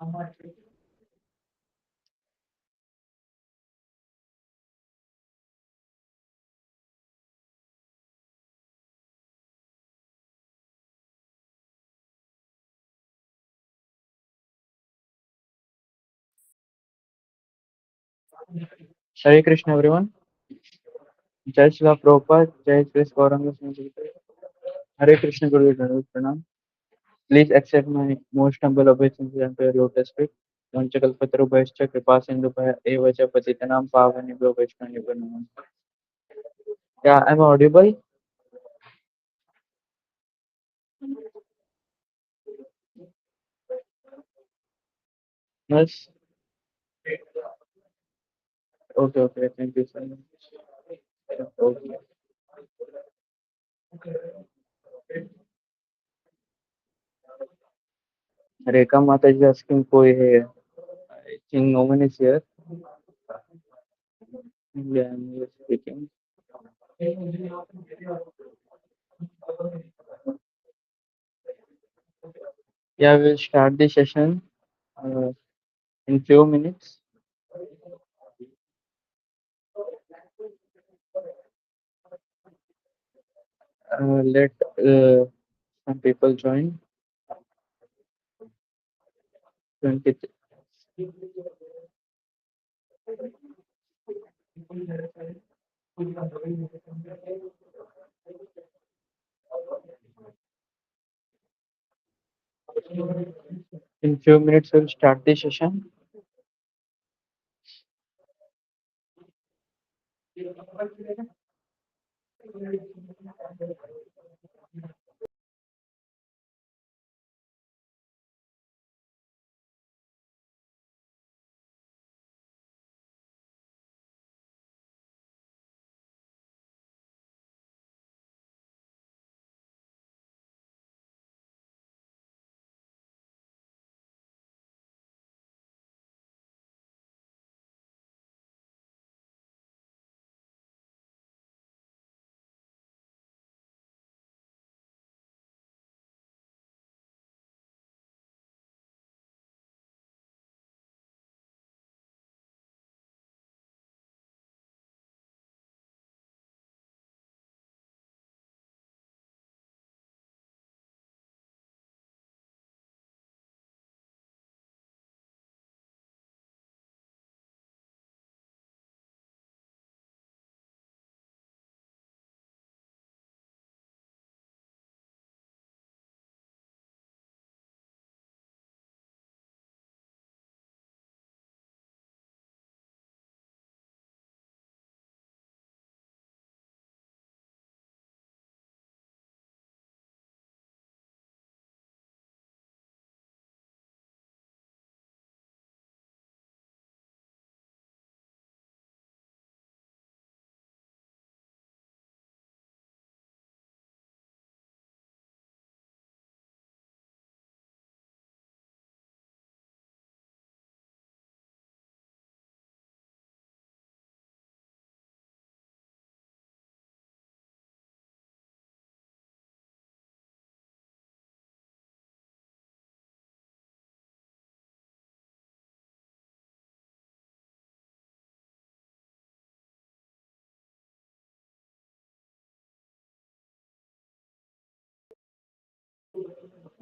Hare Krishna, everyone. Jai Srila Prabhupada, Jai Sri Gauranga. Hare Krishna, Guru Dhanur Pranam. Please accept my most humble obeisance and prayer lotus feet. Vanchakalpataru Bhaischa Kripa Sindhu Bhaya Evacha Patitanam Pavanibhyo Vaishnavibhyo Namah. Yeah, I'm audible. Yes. Okay. Thank you so much. Okay. Rekha Mataji asking koi hai. I think no one is here. Yeah, I'm here speaking. Yeah, we'll start the session in few minutes. Let some people join. 20. In few minutes, we'll start the session.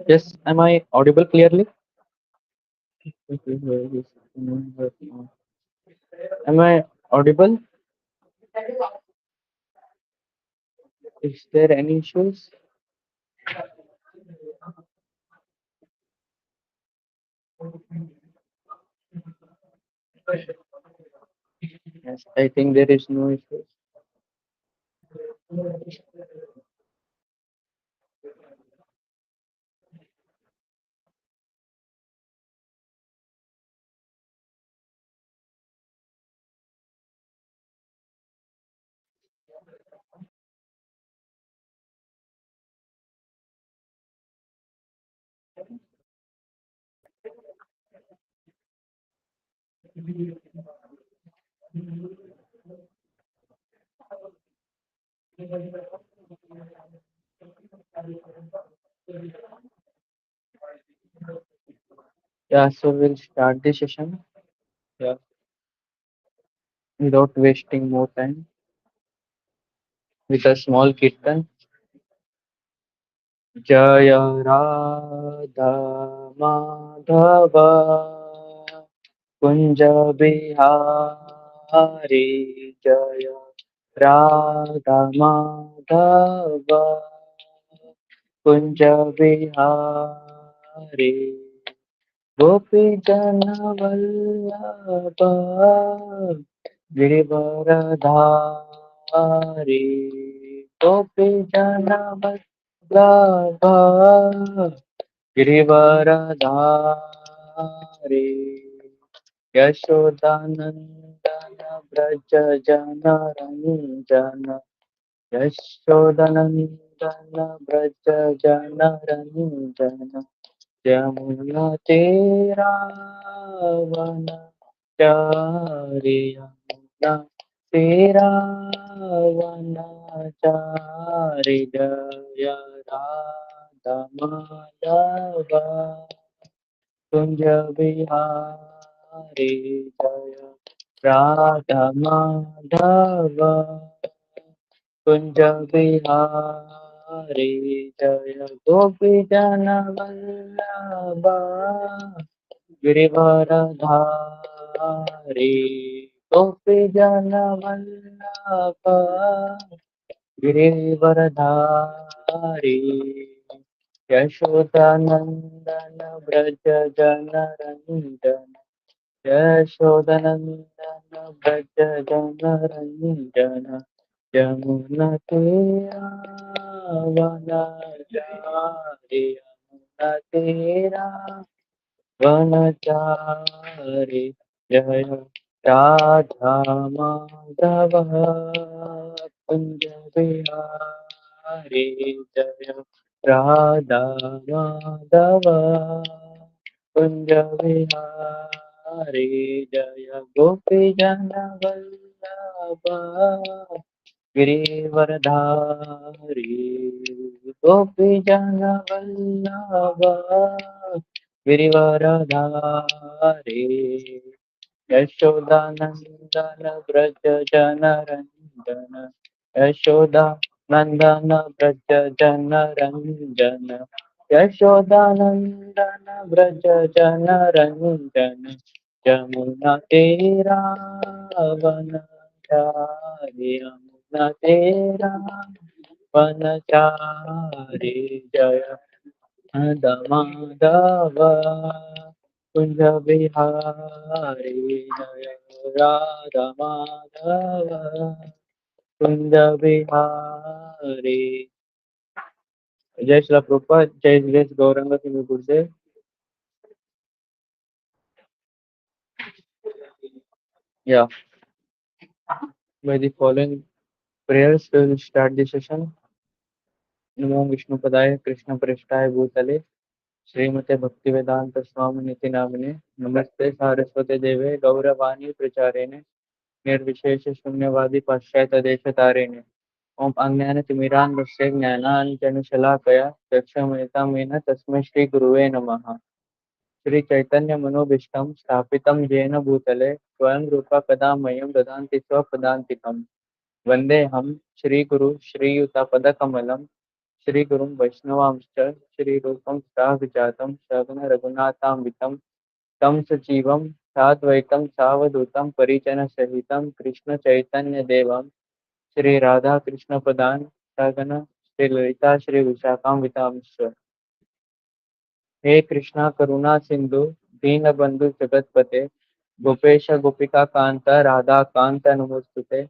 Yes, am I audible clearly? Am I audible? Is there any issues? Yes, I think there is no issues. Yeah, so we'll start the session. Yeah, without wasting more time with a small kirtan. Jaya Radha Madhava Kunja Bihari Jaya Radha Madhava Kunja Bihari Gopi Jana Vallabha Girivaradhari Gopi Jana Vallabha Girivaradhari Yashodanandana Braja Jana Ranjana Yashodanandana Braja Jana Ranjana Yamuna Tera Vana Chari Yamuna Tera Vana Chari Jaya Radha Madhava Kunja Bihari Jaya Radha Madhava Kunja Bihari Jaya Gopi Jana Vallabha Girivaradhari Gopi Jana Vallabha Girivaradhari Yashodanandana Braja Jana Ranjana Yashodanandana Braja Jana Ranjana Yamuna Tera Vanachari Yamuna Tera Vanachari Jaya Radha Madhava Kunja Bihari Jaya Radha Madhava Kunja Bihari Jaya Gopi Jana Vallabha Girivardhari गोपी जन वल्लभा गिरिवरधारी यशोदानंदन ब्रज जन रंजन यशोदानंदन ब्रज जन रंजन यशोदानंदन ब्रज जन रंजन यमुना तेरा one Yamuna तेरा वनचारी जय माधव कुंज बिहारी जय राधा माधव कुंज बिहारी जय श्री प्रभुपाद जय श्री गौरंग सिंह गुरुदेव yeah by the following prayers we will start the session नमो विष्णुपदाय कृष्ण प्रेष्ठाय भूतले श्रीमते भक्तिवेदांत स्वामी निति नामिने नमस्ते सारस्वते देवे गौरवाणी प्रचारेणे निर्विशेष शून्यवादी पाश्चात्य देशतारेणे ओम अज्ञानतिमिरान्धस्य ज्ञानाञ्जनशलाकया चक्षुरुन्मिलितं तस्मै श्रीगुरुवे नमः श्री चैतन्य मनोभीष्टं स्थापितं येन भूतले स्वयं रूपा कदा मह्यं ददाति स्वपदान्तिकम् वन्देऽहं श्रीगुरु श्रीयुतपदकमलं श्रीगुरुं वैष्णवांश्च श्रीरूपं साग्रजातं सगण रघुनाथान्वितं तं सजीवं साद्वैतं सावधूतं परिजनसहितं कृष्णचैतन्यदेवं श्रीराधाकृष्णपदान् सगण श्रीललिता श्रीविशाखान्वितांश्च हे कृष्णा करुणा सिंधु दीनबंधु जगतपते गोपेश गोपिका कांत राधा कांत नमोस्तुते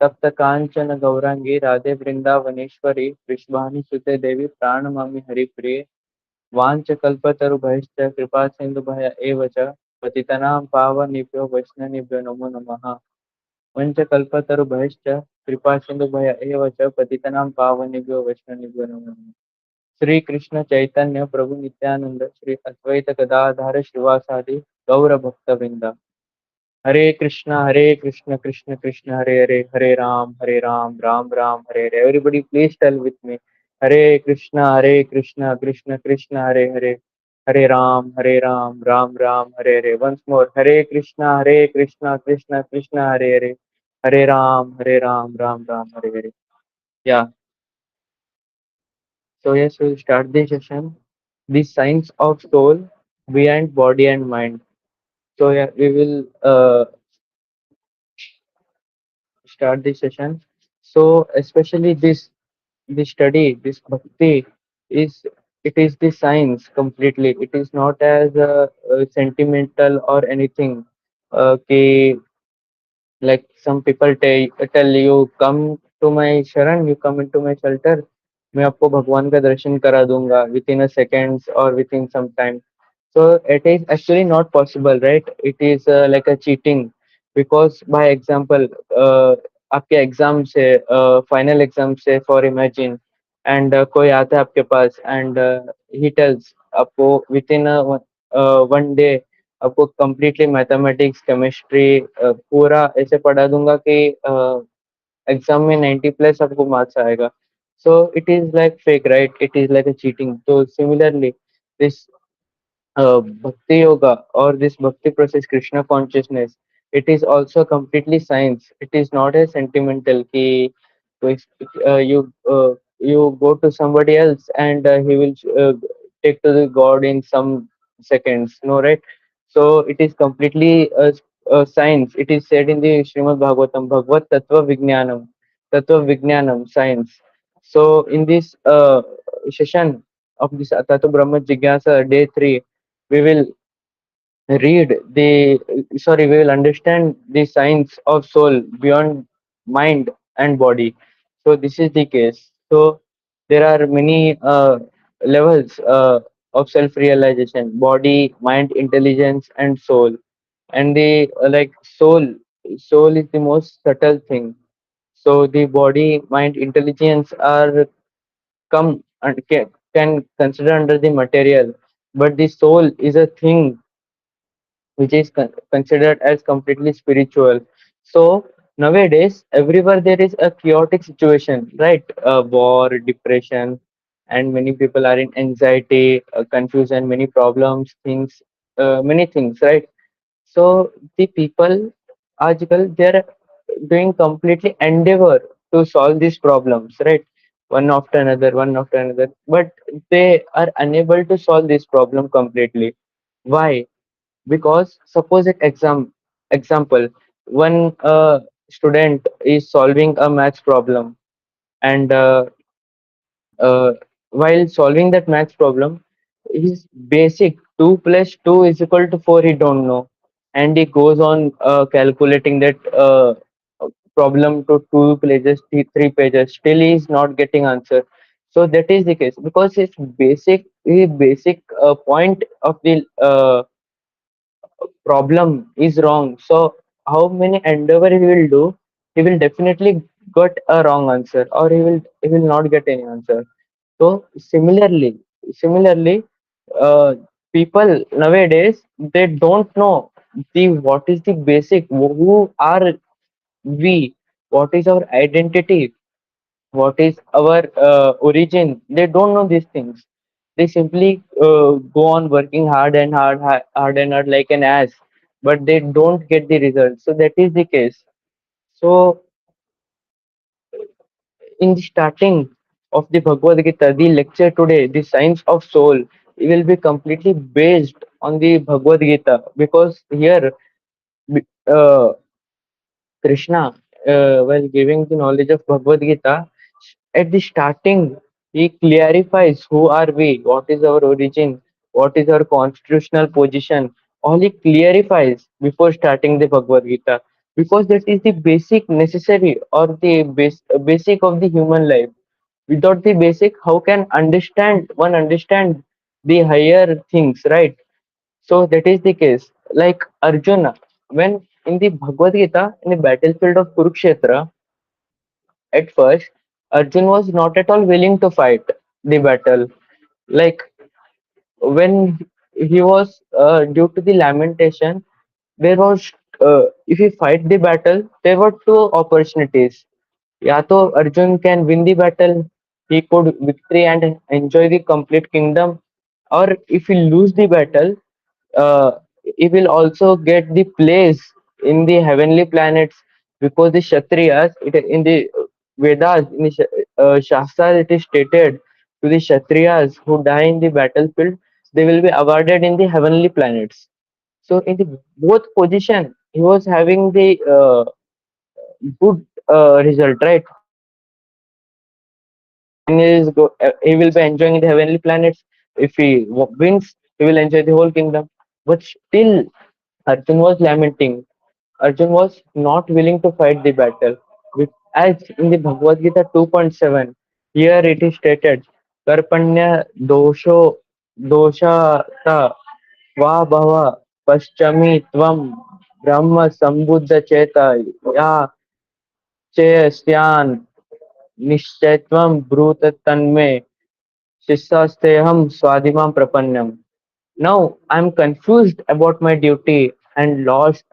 तप्त कांचन गौरांगी राधे वृंदावनेश्वरी वृषभानु सुते देवी प्रणमामि हरिप्रिये वाञ्छकल्पतरुभ्यश्च कृपा सिन्धुभ्य एव च पतितनां पावनेभ्यो वैष्णवेभ्यो नमो नमः वाञ्छकल्पतरुभ्यश्च कृपा सिन्धुभ्य एव च पतितनां पावनेभ्यो वैष्णवेभ्यो नमो नमः श्री कृष्ण चैतन्य प्रभु नित्यानंद श्री अद्वैत गदाधर श्रीवासादि गौर भक्तवृंद Hare Krishna Krishna Krishna Hare Hare Hare Ram Ram Ram Hare Hare everybody please tell with me Hare Krishna Krishna Krishna Hare Hare Hare Ram, Ram Ram, Hare Hare. Once more, Hare Krishna, Krishna Krishna, Hare Hare. Hare Ram, Ram Ram, Hare Hare. Yeah. So yes, we'll start the session. The science of soul behind body and mind. So yeah, we will start the session. So especially this study, this bhakti is it is the science completely. It is not as sentimental or anything. Okay, like some people tell you come to my sharan, you come into my shelter, मैं आपको भगवान का दर्शन करा दूंगा within a seconds or within some time. So it is actually not possible, right? It is like a cheating because by example, आपके exam से final exam से for imagine and कोई आता है आपके पास एंड ही टेल्स आपको with in one day आपको completely mathematics chemistry पूरा ऐसे पढ़ा दूंगा कि एग्जाम में 90 प्लस आपको मार्क्स आएगा. So it is like fake, right? It is like a cheating. So similarly, this bhakti yoga or this bhakti process, Krishna consciousness, it is also completely science. It is not a sentimental ki you go to somebody else and he will take to the god in some seconds, no, right? So it is completely a science. It is said in the Srimad Bhagavatam, Bhagavad Tattva Vijnanam, science. So in this session of this Athatho Brahma Jigyasa day 3, we will we will understand the science of soul beyond mind and body. So this is the case. So there are many levels of self realization: body, mind, intelligence, and soul. And the like soul is the most subtle thing. So the body, mind, intelligence are come and can consider under the material, but the soul is a thing which is considered as completely spiritual. So nowadays, everywhere there is a chaotic situation, right? War, depression, and many people are in anxiety, confusion, many problems, things, many things, right? So the people, आजकल, they're doing completely endeavor to solve these problems, right? One after another, but they are unable to solve this problem completely. Why? Because suppose an example, one student is solving a maths problem and while solving that maths problem, his basic 2 plus 2 is equal to 4 he don't know, and he goes on calculating that problem to 2 pages, 3 pages, still he is not getting answer. So that is the case because his basic point of the problem is wrong. So how many endeavor he will do, he will definitely get a wrong answer, or he will not get any answer. So similarly, uh, people nowadays they don't know the what is the basic, who are we, what is our identity, what is our origin. They don't know these things. They simply go on working hard and hard like an ass, but they don't get the results. So that is the case. So in the starting of the Bhagavad Gita, the lecture today, the science of soul, it will be completely based on the Bhagavad Gita, because here uh, Krishna, while giving the knowledge of Bhagavad Gita, at the starting, he clarifies who are we, what is our origin, what is our constitutional position. All he clarifies before starting the Bhagavad Gita, because that is the basic necessary or the basic of the human life. Without the basic, how can understand the higher things, right? So that is the case. Like Arjuna, when in the Bhagavad Gita, in the battlefield of Kurukshetra, at first, Arjun was not at all willing to fight the battle. Like when he was, due to the lamentation, there was, if he fight the battle, there were two opportunities. या तो Arjun can win the battle, he could victory and enjoy the complete kingdom, or if he lose the battle, uh, he will also get the place in the heavenly planets, because the Kshatriyas, in the Vedas, in the Shastras, it is stated to the Kshatriyas who die in the battlefield, they will be awarded in the heavenly planets. So in the both position, he was having the good result, right? If he win, he will be enjoying the heavenly planets. If he wins, he will enjoy the whole kingdom. But still, Arjun was lamenting. Arjun was not willing to fight the battle. As in the Bhagavad Gita 2.7, here it is stated, Karpanya doshata va bhava paschami tvam brahma sambuddha cheta ya cheyasyan निश्चयत्वं ब्रूत तन्मे शिष्यास्तेहम स्वाधिमां प्रपन्नम. Now I am confused about my duty and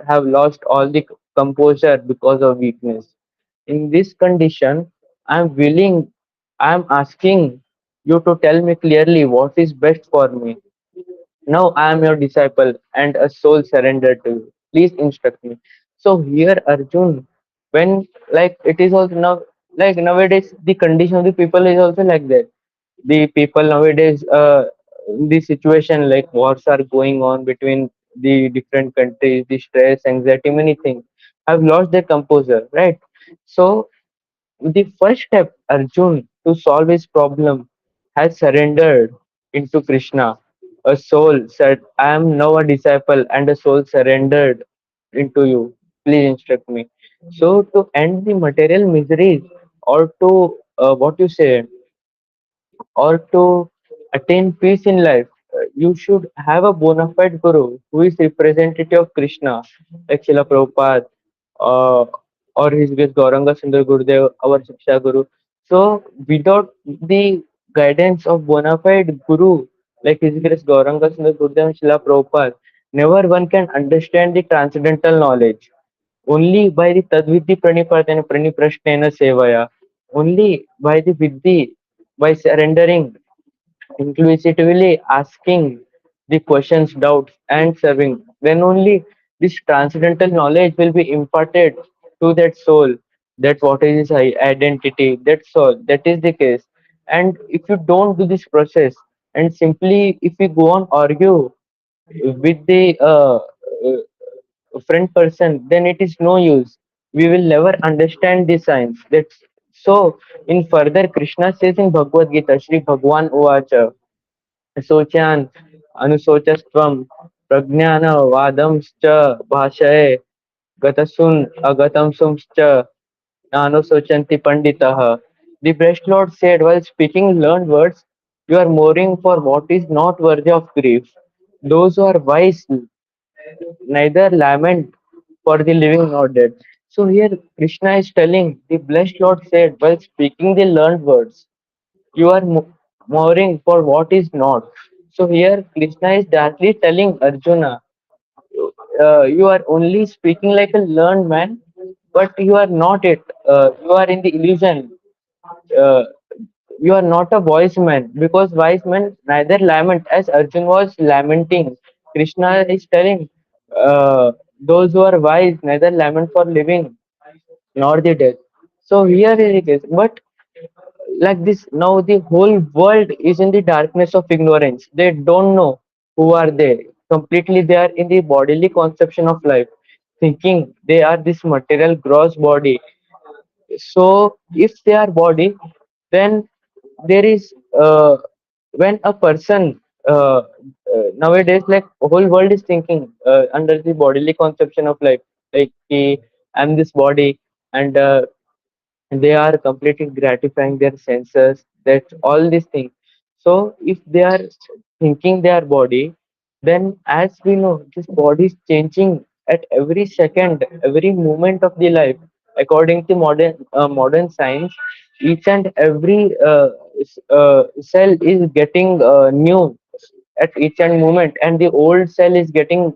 have lost all the composure because of weakness. In this condition, I am willing, I am asking you to tell me clearly what is best for me. Now I am your disciple and a soul surrendered to you. Please instruct me. So here Arjun, when like it is also now, like nowadays the condition of the people is also like that. The people nowadays, the situation like wars are going on between the different countries, the stress, anxiety, many things have lost their composure, right? So the first step, Arjun, to solve his problem, has surrendered into Krishna. A soul said, I am now a disciple, and a soul surrendered into you. Please instruct me. So, to end the material miseries, or to what you say, or to attain peace in life, you should have a bona fide guru who is representative of Krishna, like Srila Prabhupada, uh, or His Grace Gauranga Sundar Gurudev, our Shiksha Guru. So, without the guidance of bona fide guru, like His Grace Gauranga Sundar Gurudev and Srila Prabhupada, never one can understand the transcendental knowledge. Only by the Tadvidhi Pranipatana Praniprashnena Sevaya, only by the Vidhi, by surrendering, inquisitively asking the questions, doubts, and serving, then only this transcendental knowledge will be imparted to that soul. That what is his identity, that soul, that is the case. And if you don't do this process, and simply if you go on argue with the friend person, then it is no use. We will never understand the science. That's so. In further, Krishna says in Bhagavad Gita, Shri Bhagwan Uvacha, Asochan, Anusocastvam, Pragnana, Vadamscha, Bhashaye, Gatasun, Agatam Sumscha, Nanusochanti Panditaha. The Blessed Lord said, while speaking learned words, you are mourning for what is not worthy of grief. Those who are wise neither lament for the living nor dead. So here Krishna is telling, the blessed Lord said while speaking the learned words, you are mourning for what is not. So here Krishna is directly telling Arjuna, you are only speaking like a learned man, but you are not it. You are in the illusion. Uh, you are not a wise man, because wise men neither lament, as Arjun was lamenting. Krishna is telling, those who are wise neither lament for living nor the death. So here is the case. But like this, now the whole world is in the darkness of ignorance. They don't know who are they. Completely, they are in the bodily conception of life, thinking they are this material gross body. So if they are body, then there is when a person nowadays, like whole world is thinking under the bodily conception of life, like I'm this body, and they are completely gratifying their senses, that all these things. So if they are thinking their body, then as we know, this body is changing at every second, every moment of the life. According to modern science, each and every cell is getting new at each and moment, and the old cell is getting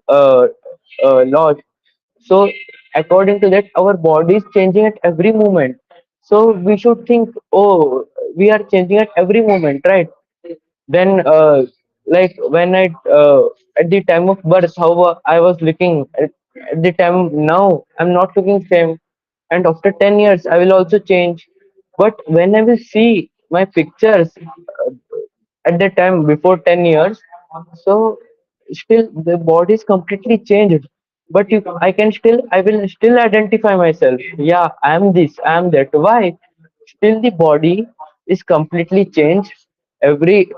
lost. So according to that, our body is changing at every moment. So we should think, oh, we are changing at every moment, right? Then Like when I at the time of birth, how I was looking at the time, now I'm not looking same, and after 10 years I will also change. But when I will see my pictures at the time before 10 years, so still the body is completely changed. But you, I will still identify myself. Yeah, I am this, I am that. Why? Still the body is completely changed. Every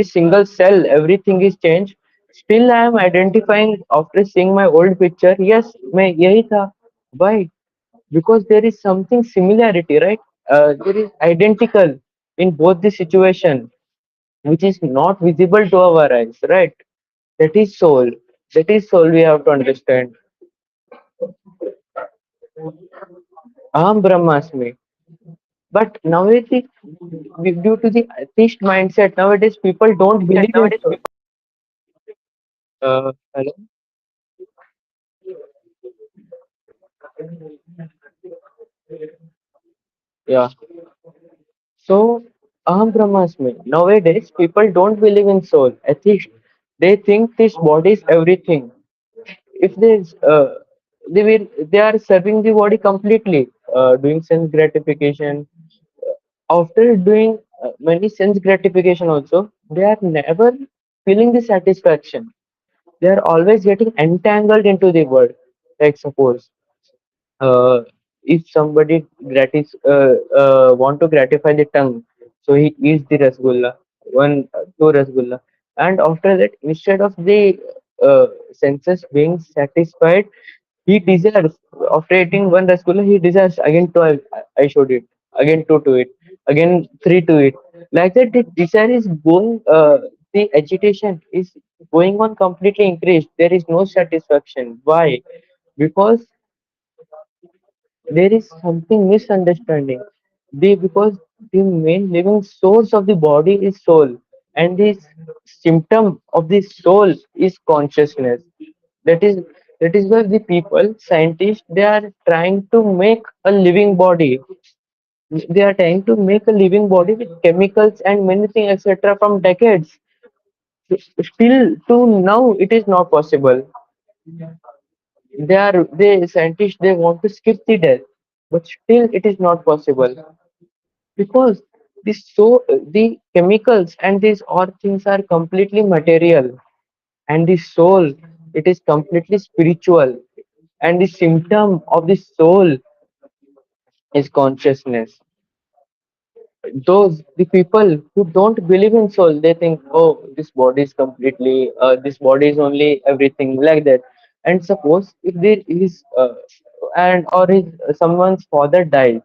single cell, everything is changed. Still I am identifying after seeing my old picture. Yes, मैं यही था. Why? Because there is something similarity, right? There is identical in both the situation, which is not visible to our eyes, right? That is soul. That is soul we have to understand. Aham Brahmasmi. But nowadays, due to the atheist mindset, nowadays people don't believe in soul. Hello? Yeah. So, Aham Brahmasmi. Nowadays, people don't believe in soul. Atheist. They think this body is everything. If they are serving the body completely, doing sense gratification. After doing many sense gratification also, they are never feeling the satisfaction. They are always getting entangled into the world. Like suppose uh, if somebody want to gratify the tongue, so he eats the rasgulla, two rasgulla, and after that, instead of the senses being satisfied, he desires, after eating one rasgulla, he desires again two. I showed it again, two to it, again three to it. Like that, the desire is going. The agitation is going on completely increased. There is no satisfaction. Why? Because there is something misunderstanding. Because the main living source of the body is soul, and the symptom of the soul is consciousness. That is that is why the people, scientists, they are trying to make a living body. They are trying to make a living body with chemicals and many things, etc. from decades. Still to now, it is not possible. They scientists, they want to skip the death, but still it is not possible because the chemicals and these all things are completely material, and the soul, it is completely spiritual, and the symptom of the soul is consciousness. Those the people who don't believe in soul, they think, oh, this body is completely this body is only everything, like that. And suppose if there is and or is someone's father dies,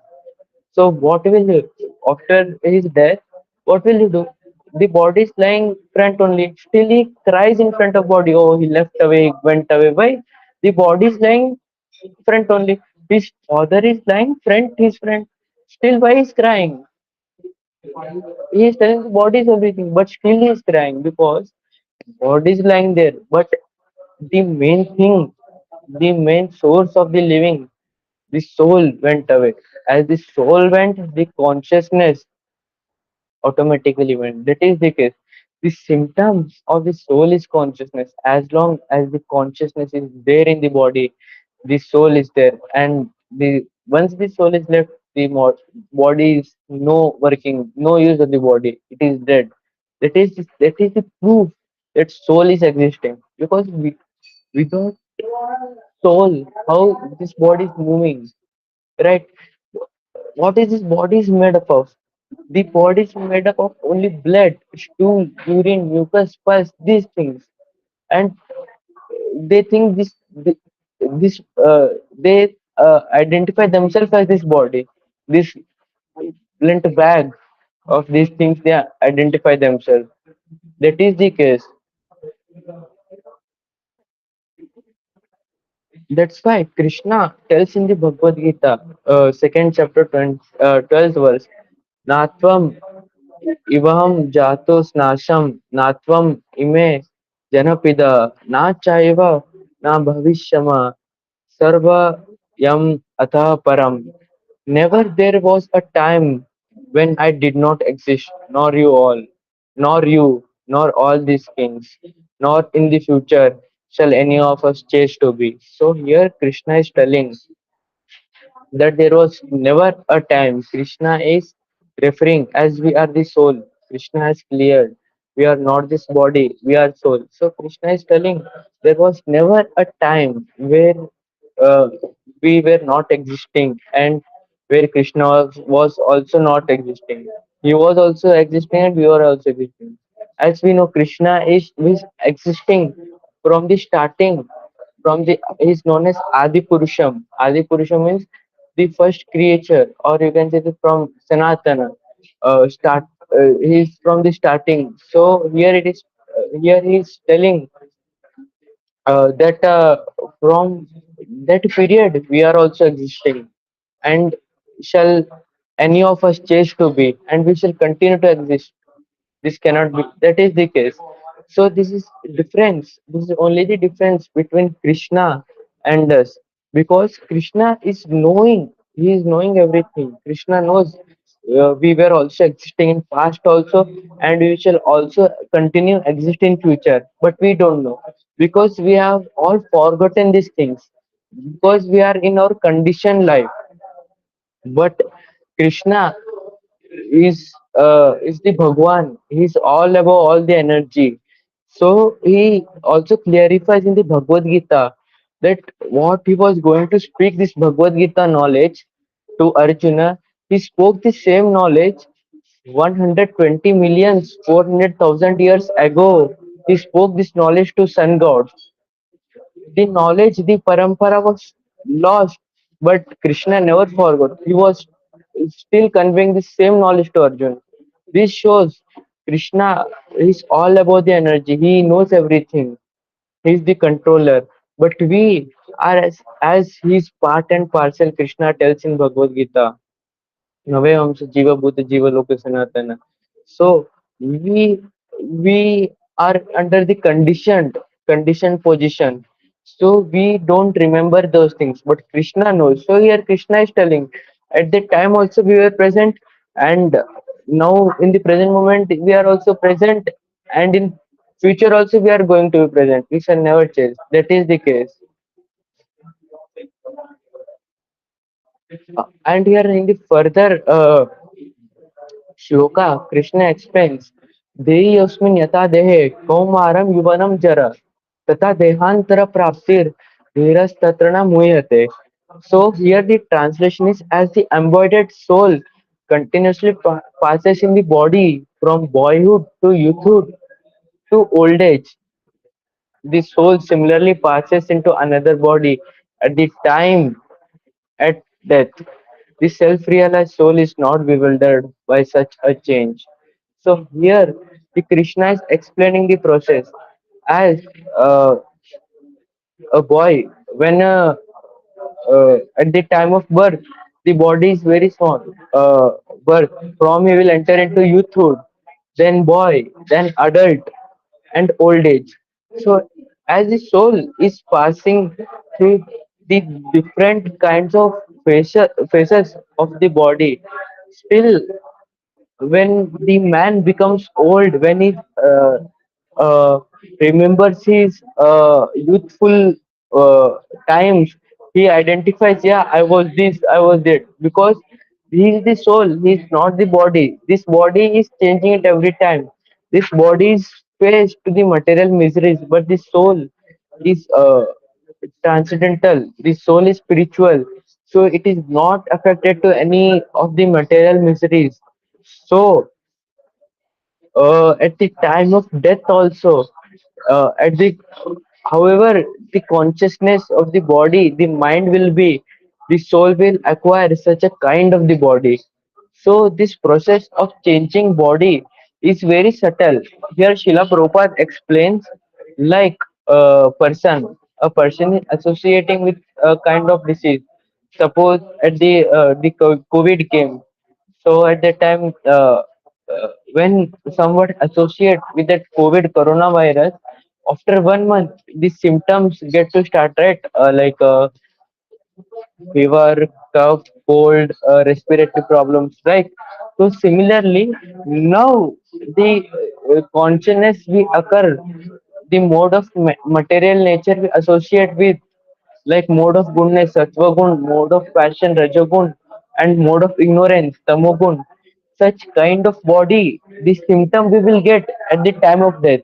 so what will you, after his death, what will you do? The body is lying front only, still he cries in front of body, oh, he left away, he went away. Why? The body is lying front only, his father is lying front, his friend, still why is crying? He is telling the body is everything, but still he is crying because body is lying there. But the main thing, the main source of the living, the soul went away. As the soul went, the consciousness automatically went. That is the case. The symptom of the soul is consciousness. As long as the consciousness is there in the body, the soul is there. And the once the soul is left, the body is no working, no use of the body. It is dead. That is the proof that soul is existing. Because without soul, how this body is moving, right? What is this body is made up of? The body is made up of only blood, stool, urine, mucus, pus, these things. And they think this they identify themselves as this body, this blunt bag of these things. They identify themselves. That is the case. That's why Krishna tells in the Bhagavad Gita, second chapter, 12th verse, Natvam Ivaham jato snasham natvam ime janapida na chaiva na bhavishyama sarva yam atha param. Never there was a time when I did not exist, nor you all, nor you. nor all these kings, nor in the future shall any of us chase to be. So here Krishna is telling that there was never a time. Krishna is referring as we are the soul. Krishna has cleared. We are not this body, we are soul. So Krishna is telling there was never a time where uh, we were not existing and where Krishna was also not existing. He was also existing and we were also existing. As we know, Krishna is existing from the starting, from the is known as Adi Purusham. Adi Purusham means the first creature, or you can say from Sanatana. Start he's from the starting. So here it is. Here he is telling that from that period we are also existing, and shall any of us chase to be, and we shall continue to exist. This cannot be, that is the case. So this is difference, this is only the difference between Krishna and us, because Krishna is knowing, he is knowing everything. Krishna knows we were also existing in past also, and we shall also continue exist in future, but we don't know, because we have all forgotten these things, because we are in our conditioned life. But Krishna is the Bhagwan. He's all above all the energy. So he also clarifies in the Bhagavad Gita that what he was going to speak this Bhagavad Gita knowledge to Arjuna, he spoke the same knowledge 120 millions 400,000 years ago. He spoke this knowledge to sun gods. The knowledge, the parampara was lost, but Krishna never forgot. He was still conveying the same knowledge to Arjuna. This shows Krishna is all about the energy. He knows everything. He is the controller. But we are as his part and parcel. Krishna tells in Bhagavad Gita. Navayamsa Jiva Bhuta Jiva Loka Sanatana. So we are under the conditioned position. So we don't remember those things. But Krishna knows. So here Krishna is telling at that time also we were present, and now in the present moment we are also present, and in future also we are going to be present. We shall never change. That is the case. And here in the further Shloka, Krishna explains, Dehi yasmin yata dehe kaumaram yuvanam jara tata dehantara praptir dhiras tatrana muyate. So here the translation is as the embodied soul continuously passes in the body from boyhood to youthhood to old age, the soul similarly passes into another body at the time at death. The self-realized soul is not bewildered by such a change. So here, the Krishna is explaining the process as uh, a boy when at the time of birth the body is very small. Birth from he will enter into youthhood, then boy, then adult, and old age. So as the soul is passing through the different kinds of phases of the body, still when the man becomes old, when he uh, remembers his youthful uh, times, he identifies, yeah, I was this, I was that, because he is the soul, he is not the body. This body is changing it every time. This body is faced to the material miseries, but the soul is transcendental. The soul is spiritual, so it is not affected to any of the material miseries. So at the time of death also, at the however the consciousness of the body, the mind will be, the soul will acquire such a kind of the body. So this process of changing body is very subtle. Here Srila Prabhupada explains like a person is associating with a kind of disease. Suppose at the COVID came, so at that time, when someone associate with that COVID coronavirus, after 1 month, the symptoms get to start, right? Like fever, cough, cold, respiratory problems, right? So similarly, now the consciousness we occur, the mode of material nature we associate with, like mode of goodness, sattva gun, mode of passion, rajagun, and mode of ignorance, tamogun. Such kind of body, the symptom we will get at the time of death.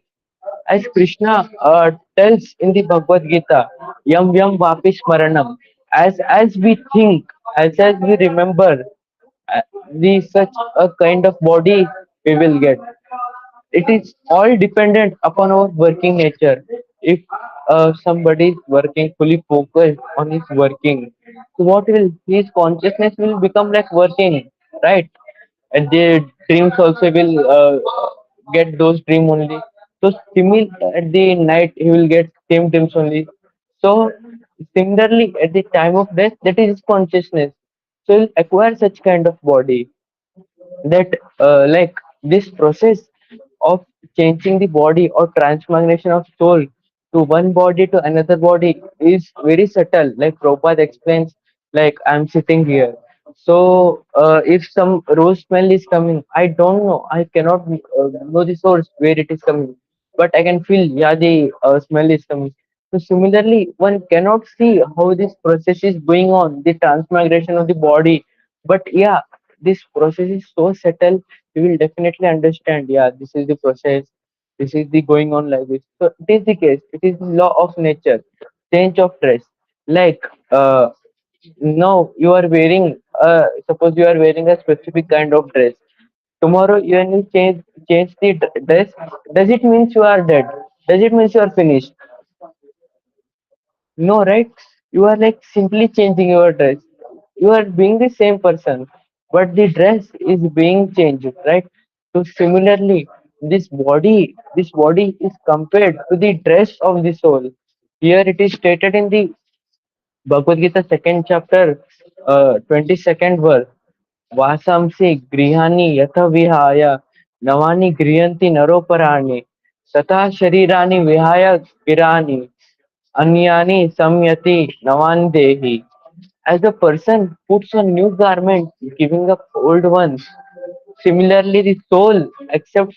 As Krishna tells in the Bhagavad Gita, yam yam vapi smaranam. As we think, as we remember, uh, the such a kind of body we will get. It is all dependent upon our working nature. If somebody is working fully focused on his working, so what will his consciousness will become like working, right? And the dreams also will get those dream only. So similar at the night he will get same dreams only. So similarly at the time of death, that is his consciousness. So he'll acquire such kind of body, that like this process of changing the body or transmigration of soul to one body to another body is very subtle, like Prabhupada explains, like I'm sitting here, so if some rose smell is coming, I don't know, I cannot know the source where it is coming, but I can feel, yeah, the smell is coming. So similarly, one cannot see how this process is going on, the transmigration of the body, but yeah, this process is so subtle, you will definitely understand, yeah, this is the process, this is the going on like this. So it is the case, it is the law of nature, change of dress. Like now you are wearing, suppose you are wearing a specific kind of dress, tomorrow you will change the dress, does it means you are dead, does it means you are finished? No, right? You are like simply changing your dress. You are being the same person, but the dress is being changed, right? So similarly, this body is compared to the dress of the soul. Here it is stated in the Bhagavad Gita second chapter, 22nd verse. Vasamsi grihani yatha vihaya navani griyanti naroparaani तथा शरीरानि विहाय गिरानि anyani samyati navandehi. As a person puts on new garment, giving up old ones, similarly the soul accepts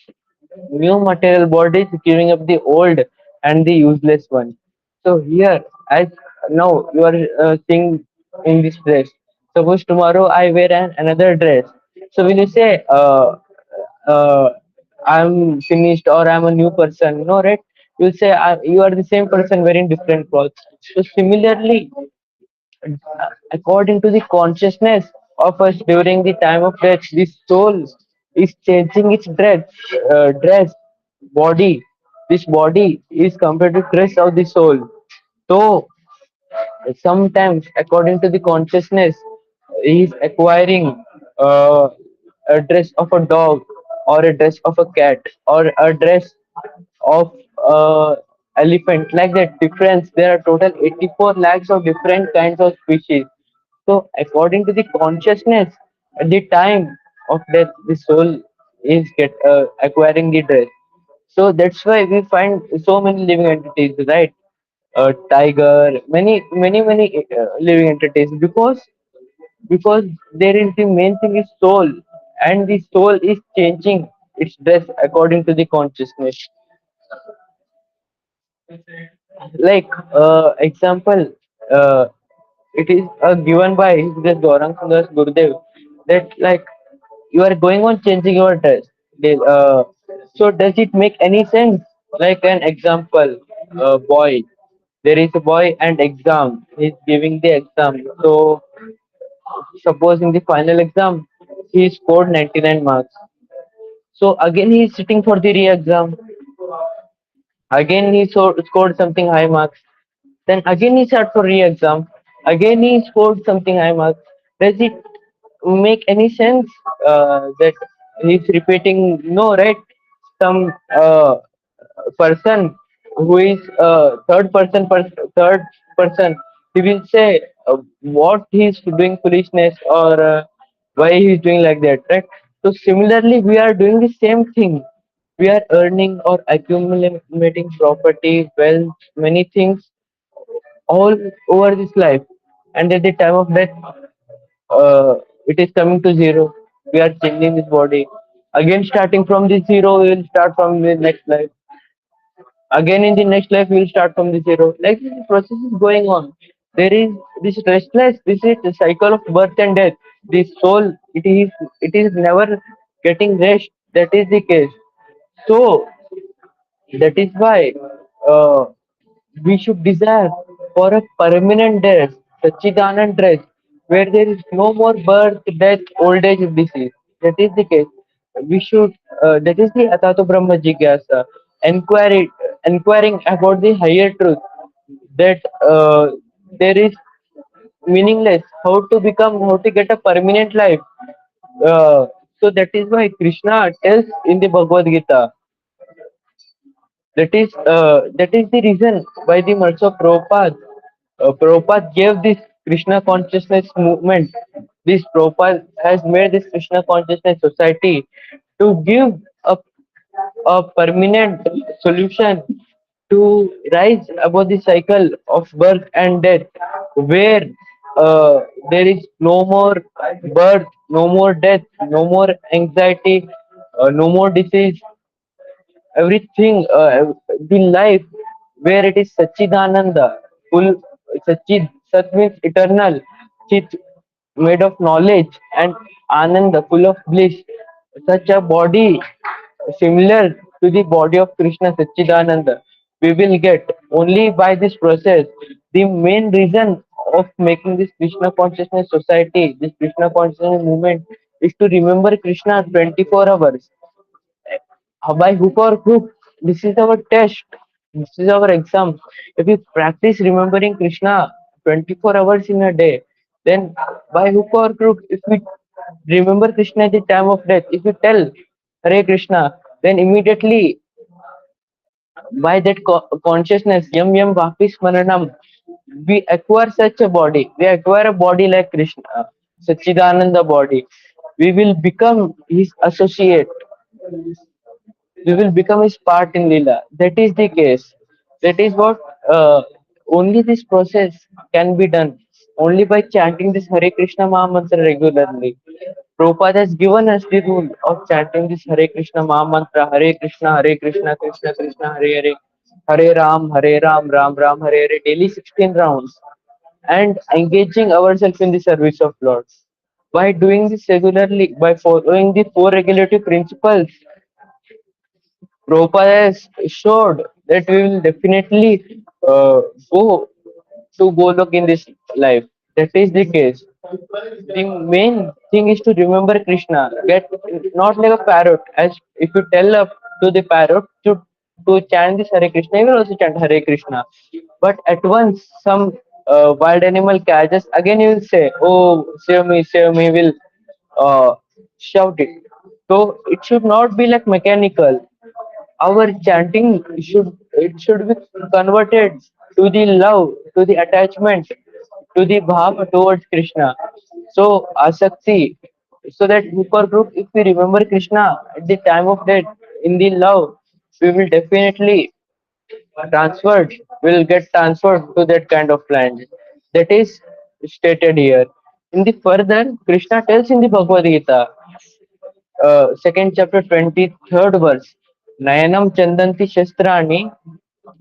new material bodies, giving up the old and the useless one. So here, as now you are seeing in this dress. Suppose tomorrow I wear another dress. So will you say, uh, I'm finished or I'm a new person? No, right? You'll say you are the same person wearing different clothes. So similarly, according to the consciousness of us during the time of death, the soul is changing its dress, body. This body is compared to dress of the soul. So sometimes, according to the consciousness, he is acquiring uh, a dress of a dog, or a dress of a cat, or a dress of elephant. Like that difference, there are total 84 lakhs of different kinds of species. So according to the consciousness, at the time of death, the soul is acquiring the dress. So that's why we find so many living entities, right? Tiger, many living entities, because there is the main thing is soul, and the soul is changing its dress according to the consciousness. Like example, it is given by this Gauranga Gurudev, that like you are going on changing your dress. So does it make any sense? Like an example, boy. There is a boy and exam. He's giving the exam. So suppose in the final exam he scored 99 marks. So again he is sitting for the re-exam. Again he scored something high marks. Then again he sat for re-exam. Again he scored something high marks. Does it make any sense that he's repeating? No, right? Some person who is third person, he will say what he's doing foolishness, or why he's doing like that, right? So similarly, we are doing the same thing. We are earning or accumulating property, wealth, many things all over this life, and at the time of death, uh, it is coming to zero. We are changing this body. Again, starting from the zero, we will start from the next life. Again, in the next life, we will start from the zero. Like this process is going on. There is this restless. This is the cycle of birth and death. The soul, it is never getting rest. That is the case. So that is why uh, we should desire for a permanent death, Sachidanand rest, where there is no more birth, death, old age, disease. That is the case. We should, that is the Athatho Brahma Jigyasa, inquiry, inquiring about the higher truth, that there is meaningless, how to get a permanent life. So that is why Krishna tells in the Bhagavad Gita, that is the reason why the mercy of Prabhupada gave this Krishna consciousness movement. This Prabhupada has made this Krishna consciousness society to give a permanent solution to rise above the cycle of birth and death, where uh, there is no more birth, no more death, no more anxiety, no more disease, everything, the life where it is Sachidananda, full Sachid, Sat means eternal, Chit made of knowledge, and Ananda, full of bliss. Such a body similar to the body of Krishna Sachidananda, we will get only by this process. The main reason of making this Krishna consciousness society, this Krishna consciousness movement, is to remember Krishna 24 hours, by hook or crook. This is our test. This is our exam. If you practice remembering Krishna 24 hours in a day, then by hook or crook, if we remember Krishna at the time of death, if you tell Hare Krishna, then immediately by that consciousness, yam yam vapi smaranam, we acquire such a body. We acquire a body like Krishna, Sachidananda body. We will become his associate, we will become his part in Leela. That is the case. That is what only this process can be done. Only by chanting this Hare Krishna Mahamantra regularly. Prabhupada has given us the rule of chanting this Hare Krishna Mahamantra, Hare Krishna, Krishna Krishna, Hare Hare, Hare Ram, Ram Ram, Hare Hare, daily 16 rounds, and engaging ourselves in the service of Lord. By doing this regularly, by following the four regulative principles, Prabhupada has showed that we will definitely go to Golok in this life. That is the case. The main thing is to remember Krishna. Get not like a parrot. As if you tell to the parrot to chant this Hare Krishna, he will also chant Hare Krishna. But at once some wild animal catches, again he will say, "Oh, save me!" He will shout it. So it should not be like mechanical. Our chanting should be converted to the love, to the attachment, to the bhava towards Krishna. So asakti, so that hook or crook, if we remember Krishna at the time of death in the love, we will definitely transferred will get transferred to that kind of land. That is stated here. In the further, Krishna tells in the Bhagavad Gita, second chapter 23rd verse, नयनम चंदन्ति शस्त्राणि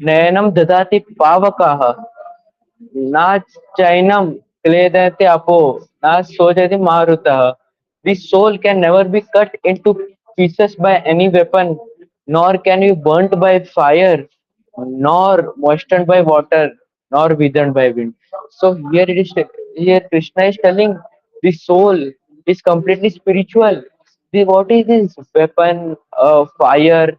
नयनम ददाति पावकाः ना chainam क्लेदयते apo na sojati marutah. The soul can never be cut into pieces by any weapon, nor can be burnt by fire, nor moistened by water, nor withered by wind. So here Krishna is telling the soul is completely spiritual. What is this weapon, fire,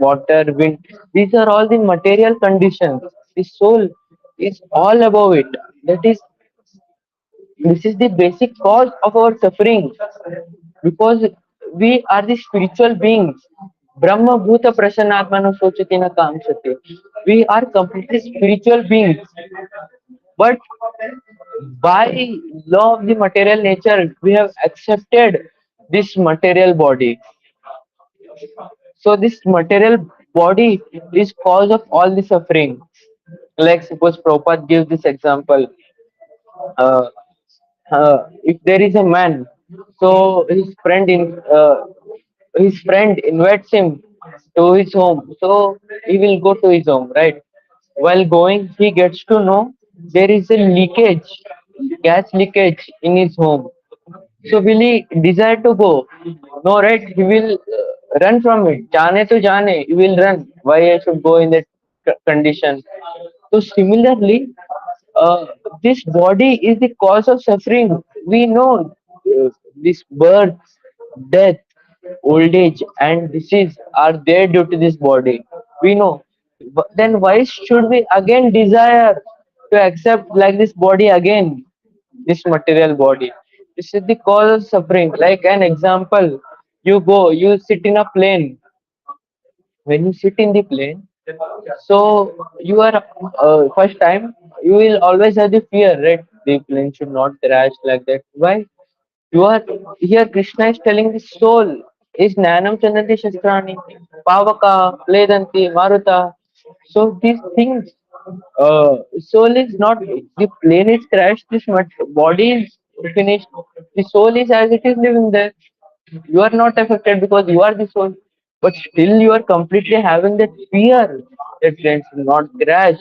water, wind? These are all the material conditions. The soul is all above it. That is, this is the basic cause of our suffering, because we are the spiritual beings. Brahma Bhuta Prasannatmano Sochatina Kamsate. We are completely spiritual beings, but by law of the material nature, we have accepted this material body. So this material body is cause of all the suffering. Like suppose Prabhupada gives this example. Uh, if there is a man, so his friend his friend invites him to his home, so he will go to his home, right? While going, he gets to know there is a leakage, gas leakage in his home. So will he desire to go? No, right? He will run from it. Jane to jane, he will run. Why I should go in that condition? So similarly, this body is the cause of suffering. We know this birth, death, old age, and disease are there due to this body. We know. But then why should we again desire to accept like this body again, this material body? This is the cause of suffering. Like an example, you sit in a plane. When you sit in the plane, so you are first time you will always have the fear, right? The plane should not crash like that. Why? You are here. Krishna is telling the soul is Nanam Chandati Shastrani, Pavaka, Pledanti, Maruta. So these things, soul is not, the plane is crashed, this body is finished, the soul is as it is living there. You are not affected because you are the soul, but still you are completely having that fear that plane will not crash.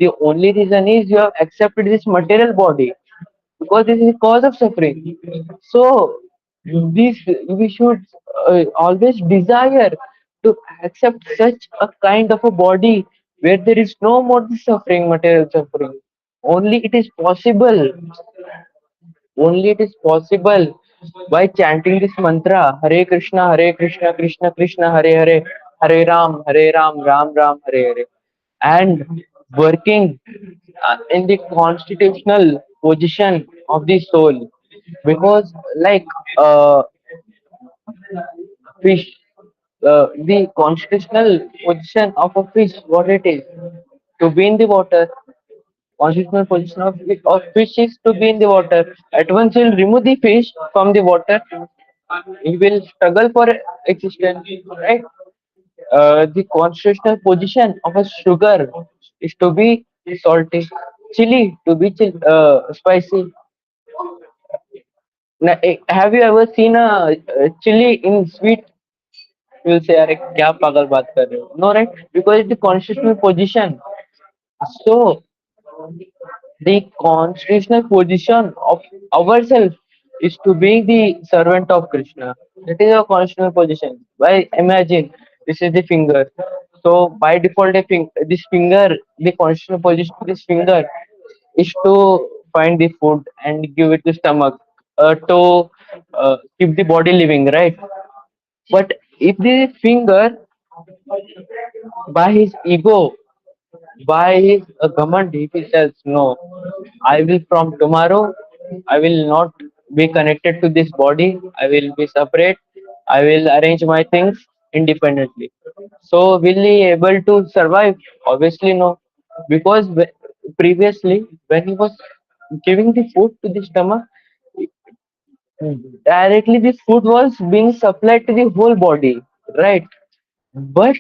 The only reason is you have accepted this material body because this is the cause of suffering. So this we should always desire to accept such a kind of a body where there is no more the suffering, material suffering. Only it is possible. Only it is possible by chanting this mantra Hare Krishna, Krishna Krishna, Hare Hare, Hare Ram, Ram Ram, Hare Hare, and working in the constitutional position of the soul. Because, like fish, the constitutional position of a fish, what it is, to be in the water. Constitutional position of fish is to be in the water. At once he'll remove the fish from the water, he will struggle for existence, right? The constitutional position of a sugar is to be salty, chili to be spicy. Now, have you ever seen a chili in sweet? You will say, "अरे क्या पागल बात कर रहे हो?" No, right? Because it's the constitutional position. So the constitutional position of ourselves is to be the servant of Krishna. That is our constitutional position. Why? Imagine this is the finger. So by default, this finger, the constitutional position of this finger is to find the food and give it to stomach, to keep the body living, right? But if the finger, by his ego, by his command, if he says no, I will from tomorrow, I will not be connected to this body, I will be separate, I will arrange my things independently. So will he able to survive? Obviously no, because previously when he was giving the food to the stomach, directly this food was being supplied to the whole body, right? But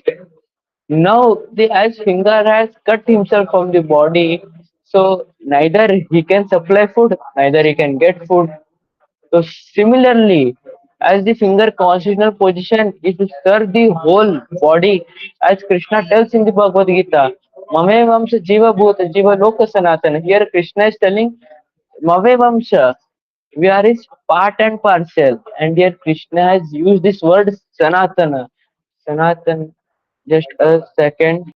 now the as finger has cut himself from the body, so neither he can supply food, neither he can get food. So similarly, as the finger constitutional position is to serve the whole body, as Krishna tells in the Bhagavad Gita, Mame Vamsa Jiva Bhuta Jiva Loka Sanatana. Here Krishna is telling Mame Vamsa. We are his part and parcel. And here Krishna has used this word Sanatana. Sanatan. Just a second.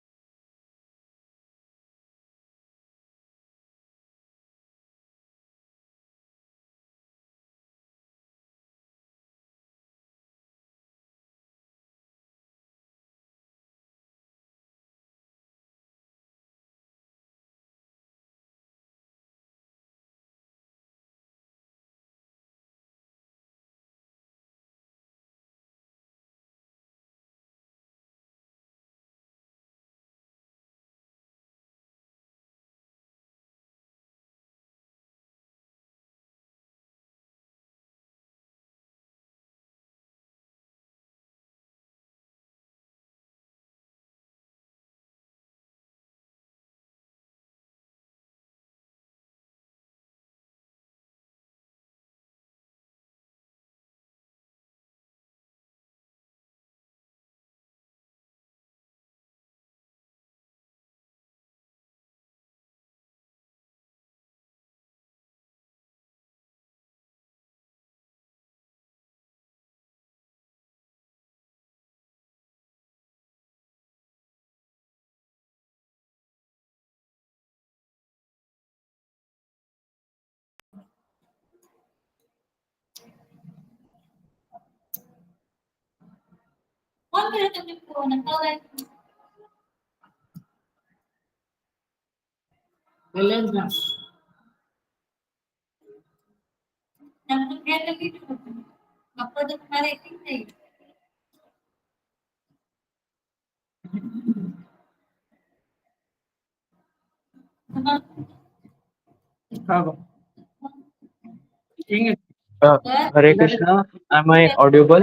Uh, Hare Krishna, am I audible?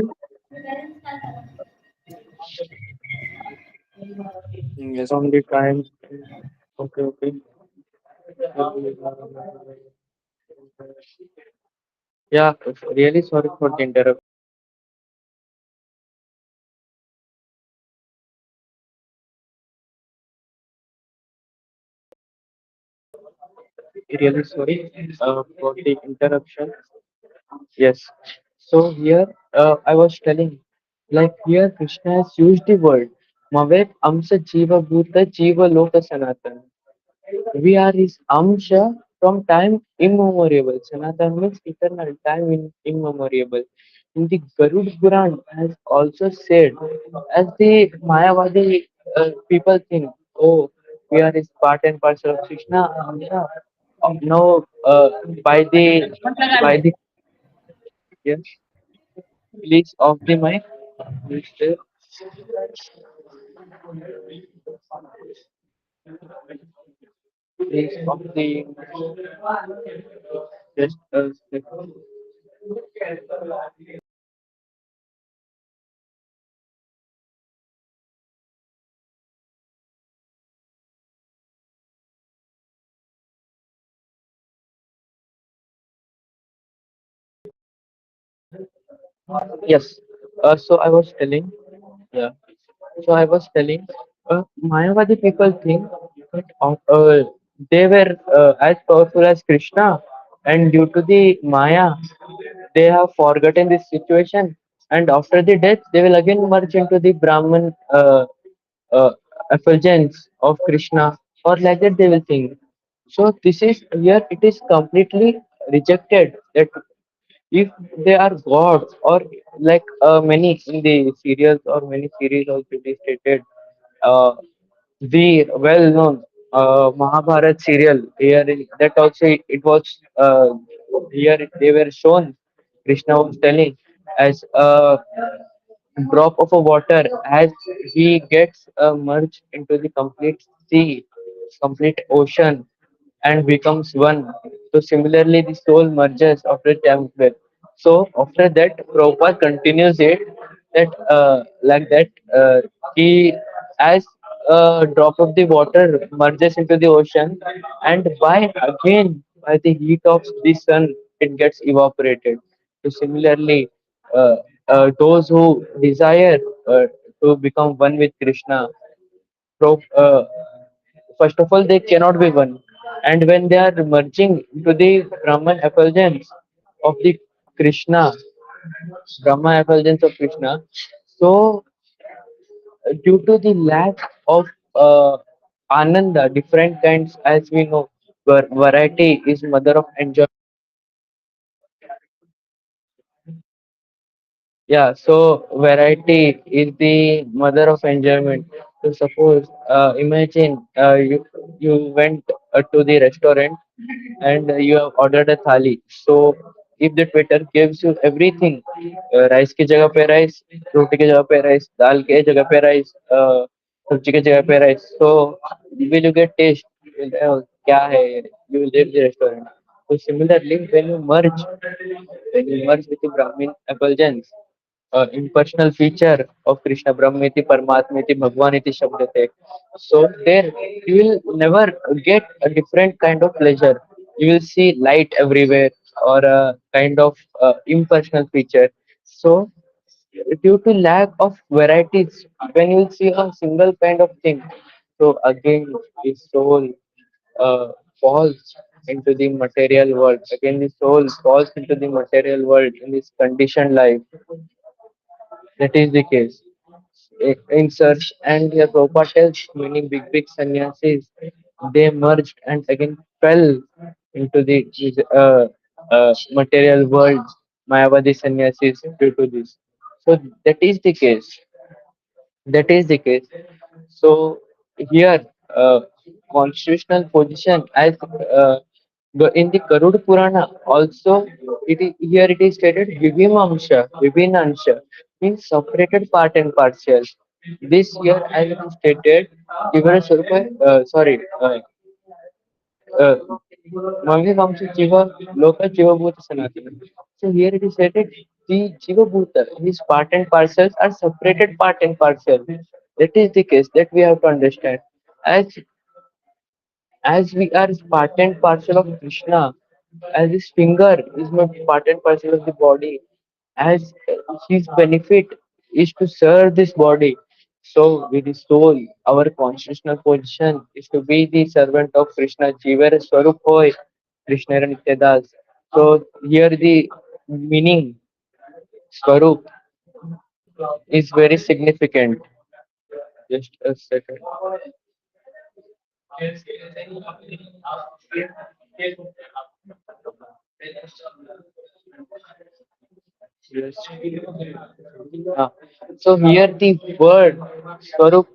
Yes, From the time. Okay, okay. Yeah, really sorry for the interruption. Really sorry for the interruption. Yes. So here I was telling, like here Krishna has used the word Mavet Amsa Jiva Bhuta Jiva Loka Sanatana. We are his Amsha from time immemorial. Sanatana means eternal, time immemorial. In the Garud Puran has also said, as the Mayavadi people think, oh, we are his part and parcel of Krishna, Amsha. No, by the yes, please off the mic. Please, please off the just yes. So I was telling, yeah. So I was telling, Mayavadi people think that they were as powerful as Krishna, and due to the Maya, they have forgotten this situation, and after the death, they will again merge into the Brahman uh, effulgence of Krishna, or like that they will think. So this is here it is completely rejected that if they are gods or like many in the serials or many series also it is stated the well-known Mahabharat serial here that also it was here they were shown Krishna was telling as a drop of a water as he gets merged into the complete sea, complete ocean and becomes one. So similarly, the soul merges after time of death. So after that, Prabhupada continues it that like that he as a drop of the water merges into the ocean, and by the heat of the sun, it gets evaporated. So similarly, uh, those who desire uh, to become one with Krishna, pro- uh, first of all, they cannot be one. And when they are merging into the Brahman effulgence of the Krishna, Brahma effulgence of Krishna, so due to the lack of ananda, different kinds, as we know, variety is mother of enjoyment. Yeah, so variety is the mother of enjoyment. So suppose, imagine you went to the restaurant and you have ordered a thali. So if the waiter gives you everything, rice की जगह पे rice, रोटी की जगह पे rice, दाल के जगह पे rice, सब्जी की जगह पे rice. So will you get taste? क्या है ये? You will leave the restaurant. So similarly, when you merge with the Brahmin effulgence, impersonal feature of Krishna, Brahmeti, Paramatmeti, Bhagwaniti Shabdate. So there you will never get a different kind of pleasure. You will see light everywhere or a kind of impersonal feature. So due to lack of varieties, when you will see a single kind of thing, so again the soul uh, falls into the material world. Again the soul falls into the material world in this conditioned life. That is the case. In search, and here Prabhupada tells many big sannyasis, they merged and again fell into the material world, Mayavadi sannyasis due to this. So that is the case. That is the case. So here, constitutional position as in the Garud Purana also here it is stated Vivimamsha, Vivinansha means separated part and partial. This here as it is stated, Jivara Swarupa, uh, Vivimamsha Jiva Loka Jiva Bhuta Sanatana. So here it is stated the Jiva Bhuta, his part and parcels are separated part and parcel. That is the case that we have to understand. As as we are part and parcel of Krishna, as his finger is not part and parcel of the body, as his benefit is to serve this body. So with the soul, our constitutional position is to be the servant of Krishna, Jiva Swarup Hoy, Krishna Nityadas. So here the meaning Swarup is very significant. Just a second. Yes. So here the word Swarup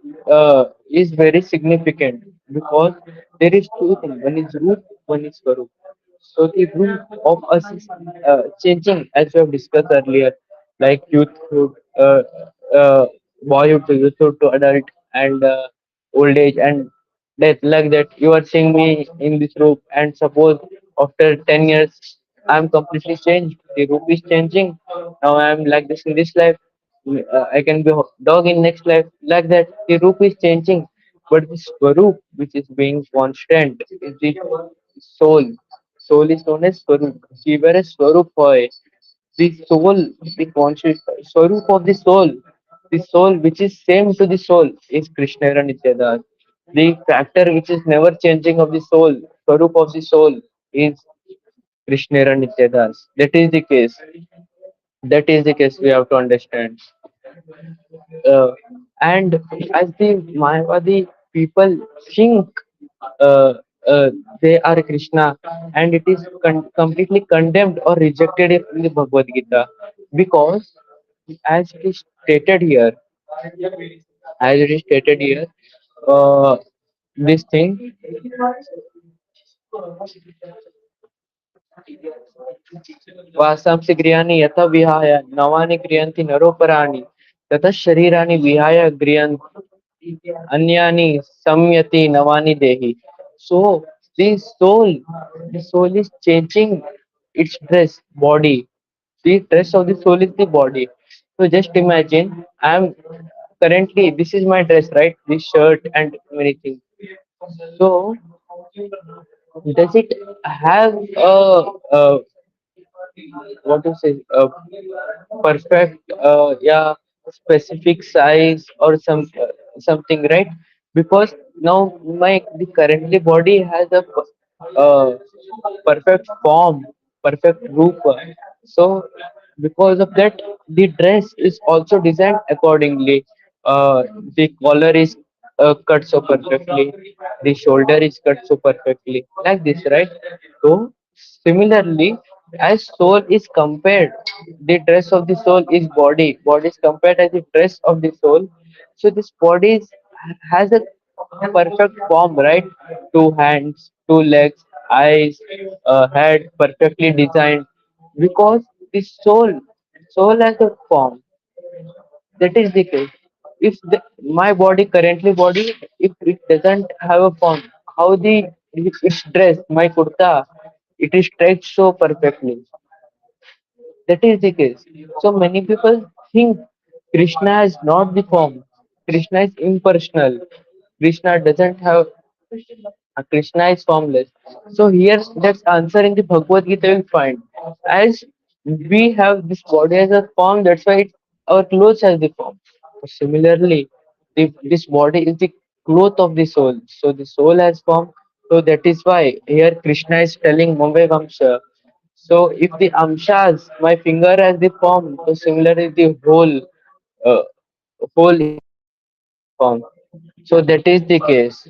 is very significant because there is two things. One is root, one is Swarup. So the root of us is changing as we have discussed earlier, like youthhood, boyhood to youthhood to adult and old age and death. Like that, you are seeing me in this room, and suppose after 10 years I'm completely changed. The roop is changing. Now I'm like this in this life. I can be a dog in next life. Like that, the roop is changing. But the Swarup, which is being constant, is the soul. Soul is known as Swarup. Shiva is Swarup Hoy. The soul, the conscious Swarup of the soul which is same to the soul is Krishna Nityadas. The factor which is never changing of the soul, Swarup of the soul is Krishna Nityadas. That is the case. That is the case we have to understand. Uh, and as the Mayavadi people think uh, uh, they are Krishna, and it is completely condemned or rejected in the Bhagavad Gita because, as it is stated here, as it is stated here, uh, this thing वासांसि गृहाणि यथा विहाय नवानि गृह्णन्ति नरोपराणि ततः शरीराणि विहाय गृह्णन्ति अन्यानि संयति नवानि देहि. So the soul is changing its dress body. The dress of the soul is the body. So just imagine, I'm currently, this is my dress, right? This shirt and many things. So does it have a what to say perfect specific size or something, right? Because now my the currently body has a uh, perfect form, perfect roop. So because of that, the dress is also designed accordingly. The collar is cut so perfectly, the shoulder is cut so perfectly, like this, right? So similarly, as soul is compared, the dress of the soul is body, body is compared as the dress of the soul. So this body has a perfect form, right? Two hands, two legs, eyes, head perfectly designed because the soul has a form. That is the case. If my body currently body, if it doesn't have a form, how the it's dressed, my kurta, it is stretched so perfectly. That is the case. So many people think Krishna is not the form. Krishna is impersonal. Krishna doesn't have Krishna is formless. So here that's answer in the Bhagavad Gita will find. As we have this body as a form, that's why our clothes has the form. Similarly, this body is the cloth of the soul. So the soul has form. So that is why here Krishna is telling Mumbai Vamsha. So if the amshas, my finger has the form, so similarly the uh, whole form. So that is the case.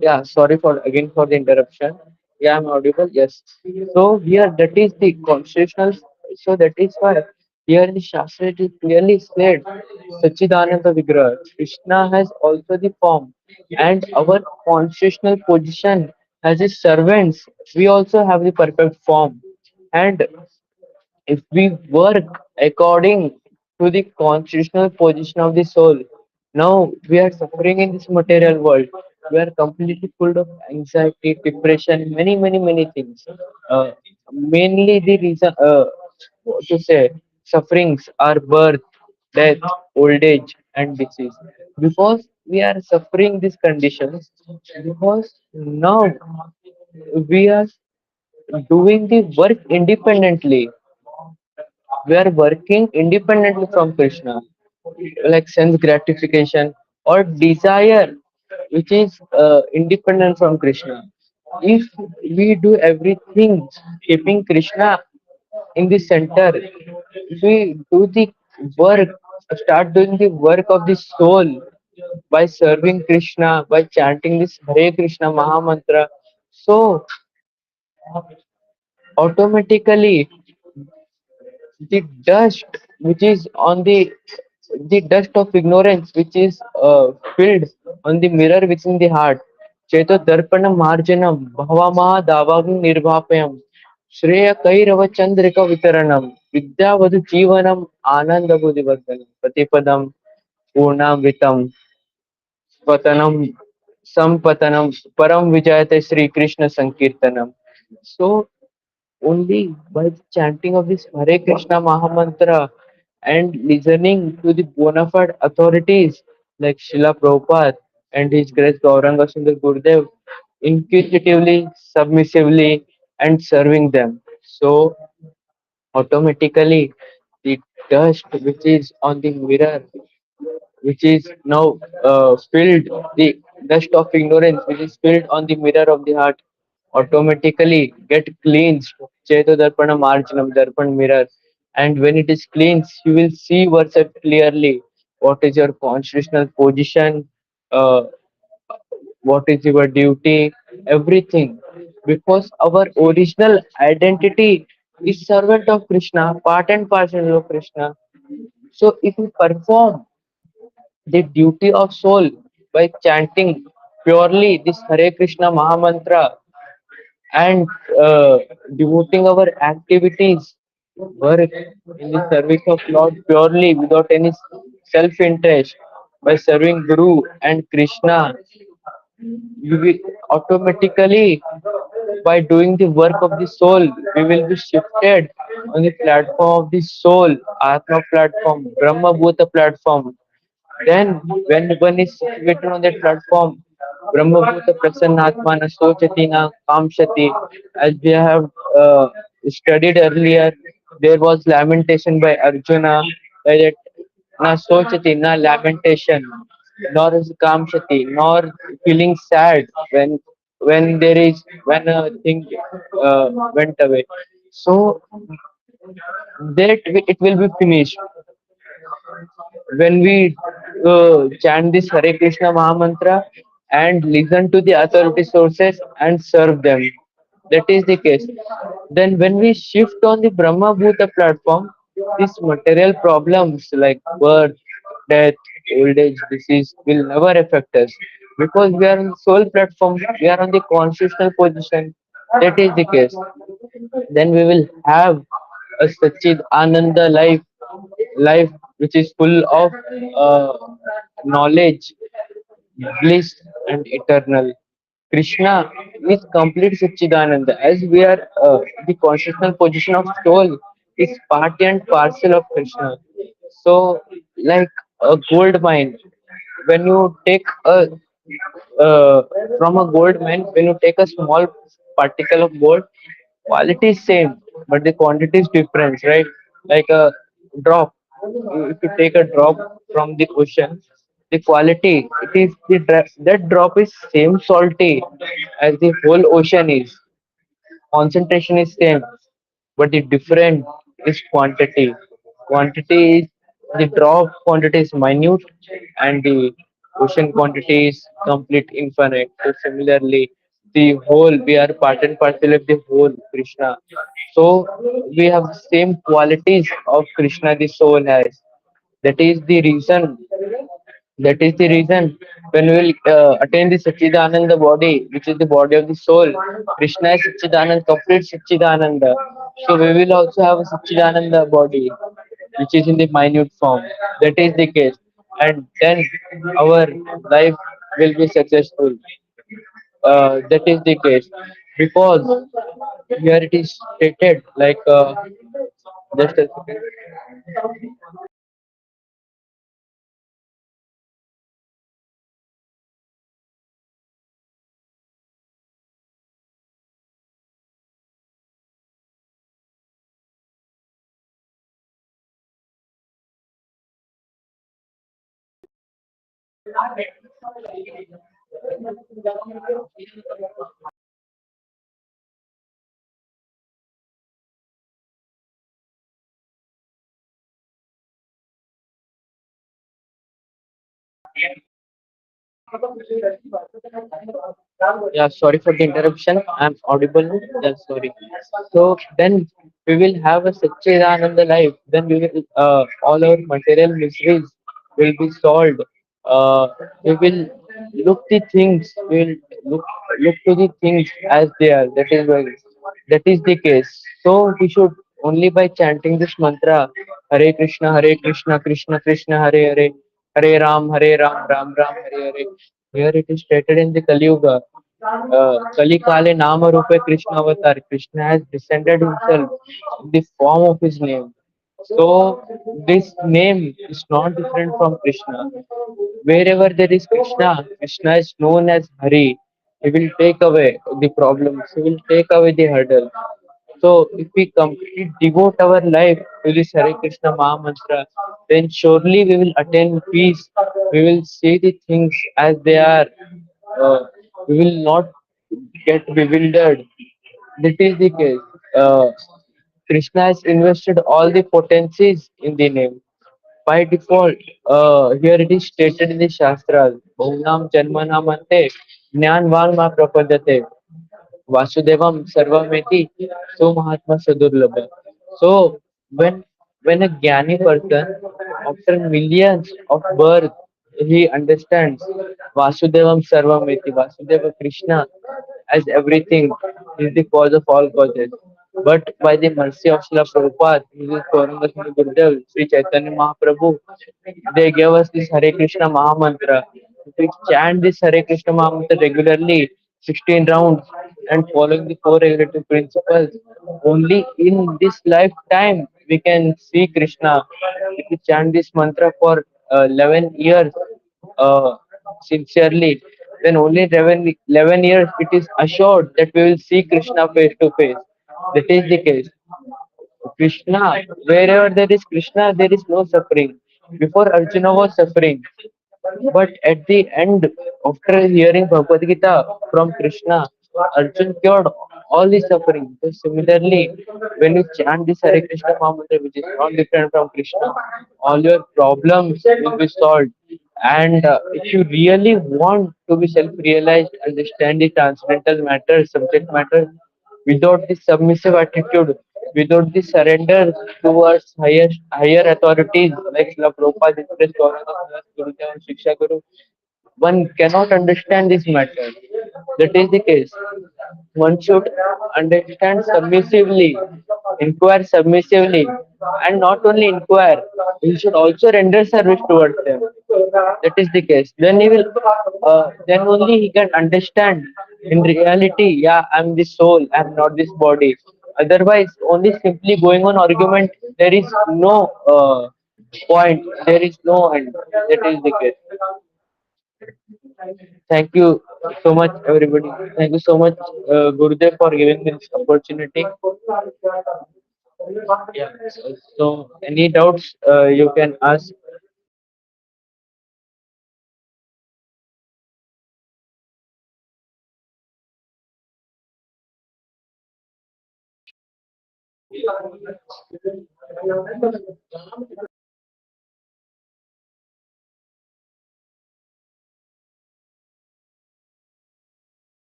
Yeah, sorry for again for the interruption. Yeah, I'm audible. Yes. So here that is the constitutional. So that is why here in the Shastra it is clearly said, Sachidananda Vigraha. Krishna has also the form, and our constitutional position as his servants, we also have the perfect form. And if we work according to the constitutional position of the soul, now we are suffering in this material world. We are completely full of anxiety, depression, many, many, many things. Uh, Mainly the reason, what to say, sufferings are birth, death, old age, and disease. Because we are suffering these conditions, because now we are doing the work independently, we are working independently from Krishna, like sense gratification or desire, which is independent from Krishna. If we do everything keeping Krishna in the center, if we do the work, start doing the work of the soul by serving Krishna, by chanting this Hare Krishna Maha Mantra, so automatically the dust which is on the dust of ignorance which is filled on the mirror within the heart, cheto darpanam marjanam bhavama davagam nirbhapayam shreya kairava chandrika vitaranam vidyavadu jeevanam ananda buddhivardhanam patipadam purnamritam patanam sampatanam param vijayate Sri Krishna Sankirtanam. So only by chanting of this Hare Krishna Mahamantra and listening to the bona fide authorities like Srila Prabhupada and His Grace Gauranga Sundar Gurudev, inquisitively, submissively, and serving them. So automatically the dust which is on the mirror, which is now filled, the dust of ignorance which is filled on the mirror of the heart, automatically get cleansed. Cheto Darpana Marjanam, Darpan mirror. And when it is cleansed, you will see yourself clearly. What is your constitutional position? Uh, what is your duty? Everything. Because our original identity is servant of Krishna, part and parcel of Krishna. So if we perform the duty of soul by chanting purely this Hare Krishna Mahamantra and devoting our activities, work in the service of Lord purely without any self-interest by serving Guru and Krishna, we will automatically by doing the work of the soul, we will be shifted on the platform of the soul, Atma platform, Brahma Bhuta platform. Then, when one is situated on that platform, Brahmabhuta Prasannatmana Sochati na Kamshati, as we have studied earlier, there was lamentation by Arjuna, by that na Sochati, na lamentation, nor is Kamshati, nor feeling sad when a thing went away. So that it will be finished when we chant this Hare Krishna Mahamantra and listen to the authority sources and serve them. That is the case. Then, when we shift on the Brahma Bhuta platform, these material problems like birth, death, old age, disease will never affect us because we are on the soul platform, we are on the constitutional position. That is the case. Then we will have a Sachid Ananda life which is full of uh, knowledge, bliss, and eternal. Krishna is complete Satchidananda. As we are the constitutional position of soul is part and parcel of Krishna. So, like a gold mine, when you take a uh, from a gold mine, when you take a small particle of gold, quality is same, but the quantity is different, right? Like a drop. If you take a drop from the ocean, the quality it is that drop is same salty as the whole ocean is. Concentration is same, but the different is quantity. Quantity is the drop quantity is minute and the ocean quantity is complete infinite. So similarly, the whole, we are part and parcel of the whole Krishna. So we have the same qualities of Krishna the soul has. That is the reason that is the reason when we will attain the Satchidananda body, which is the body of the soul. Krishna is Satchidananda, complete Satchidananda. So we will also have a Satchidananda body, which is in the minute form. That is the case. And then our life will be successful. That is the case. Because here it is stated like, just a second. Yeah, sorry for the interruption. I'm audible. Yeah, sorry. So then we will have a Satchidananda life. Then we will all our material miseries will be solved. We will look the things. We will look to the things as they are. That is the case. So we should only by chanting this mantra, Hare Krishna, Krishna Krishna, Hare Hare, Hare Ram, Ram Ram, Hare Hare. Here it is stated in the Kali Yuga. Kali Kale Nama Rupe Krishna Avatar. Krishna has descended himself in the form of his name. So this name is not different from Krishna. Wherever there is Krishna, Krishna is known as Hari. He will take away the problems. He will take away the hurdle. So if we completely devote our life to this Hare Krishna Maha Mantra, then surely we will attain peace. We will see the things as they are. Uh, we will not get bewildered. That is the case. Krishna has invested all the potencies in the name. By default, here it is stated in the Shastras, Bhunam Janmanam Ante Jnanvan Ma Prapadate. Vasudevam Sarvameti So Mahatma Sadurlabha. So when a Jnani person after millions of birth he understands Vasudevam Sarvameti, Vasudeva Krishna as everything is the cause of all causes. But by the mercy of Srila Prabhupada, His Gauranga Gurudev, Sri Chaitanya Mahaprabhu, they gave us this Hare Krishna Maha Mantra. If we chant this Hare Krishna Maha Mantra regularly, 16 rounds, and following the four regulative principles, only in this lifetime we can see Krishna. If we chant this mantra for 11 years uh, sincerely, then only 11 years it is assured that we will see Krishna face to face. That is the case. Krishna, wherever there is Krishna, there is no suffering. Before Arjuna was suffering, but at the end, after hearing Bhagavad Gita from Krishna, Arjuna cured all the suffering. So similarly, when you chant this Hare Krishna Mahamantra, which is not different from Krishna, all your problems will be solved. And if you really want to be self-realized, understand the transcendental matter, subject matter, without this submissive attitude, without the surrender towards higher authorities like Srila Prabhupada, Gauranga, Gurudev, Shiksha Guru, one cannot understand this matter. That is the case. One should understand submissively, inquire submissively, and not only inquire, he should also render service towards them. That is the case. Then he will, then only he can understand in reality, yeah, I'm the soul, I'm not this body. Otherwise, only simply going on argument, there is no point, there is no end. That is the case. Thank you so much, everybody. Thank you so much, Gurudev, for giving me this opportunity. Yeah. So, any doubts you can ask.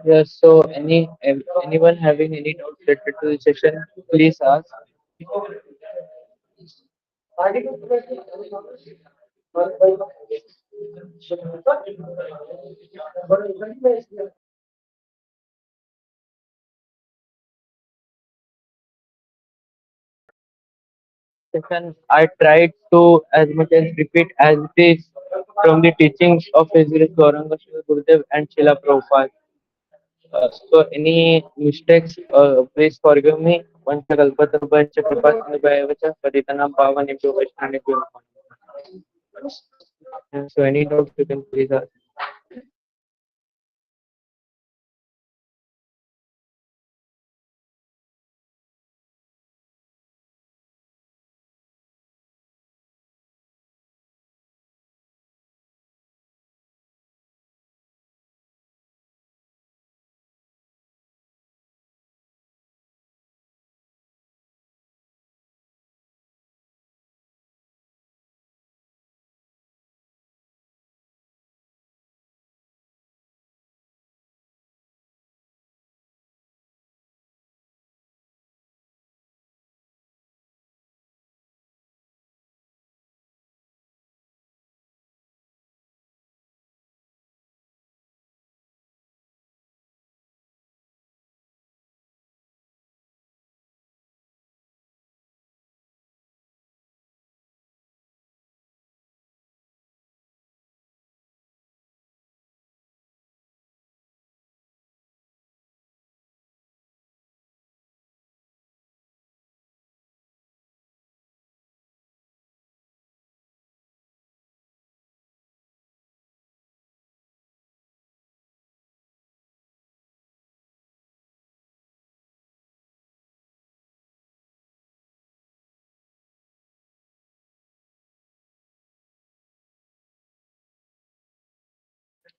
Yes, so anyone having any doubts related to the session, please ask. Session, I tried to as much as repeat as it is from the teachings of His Grace Gauranga Srila Gurudev and Srila Prabhupada. So any mistakes, please forgive me. Vanchakalpatarubhascha kripasindhubhayavacha patitanam pavanebhyo vaishnavebhyo namaः. So any doubts you can please ask.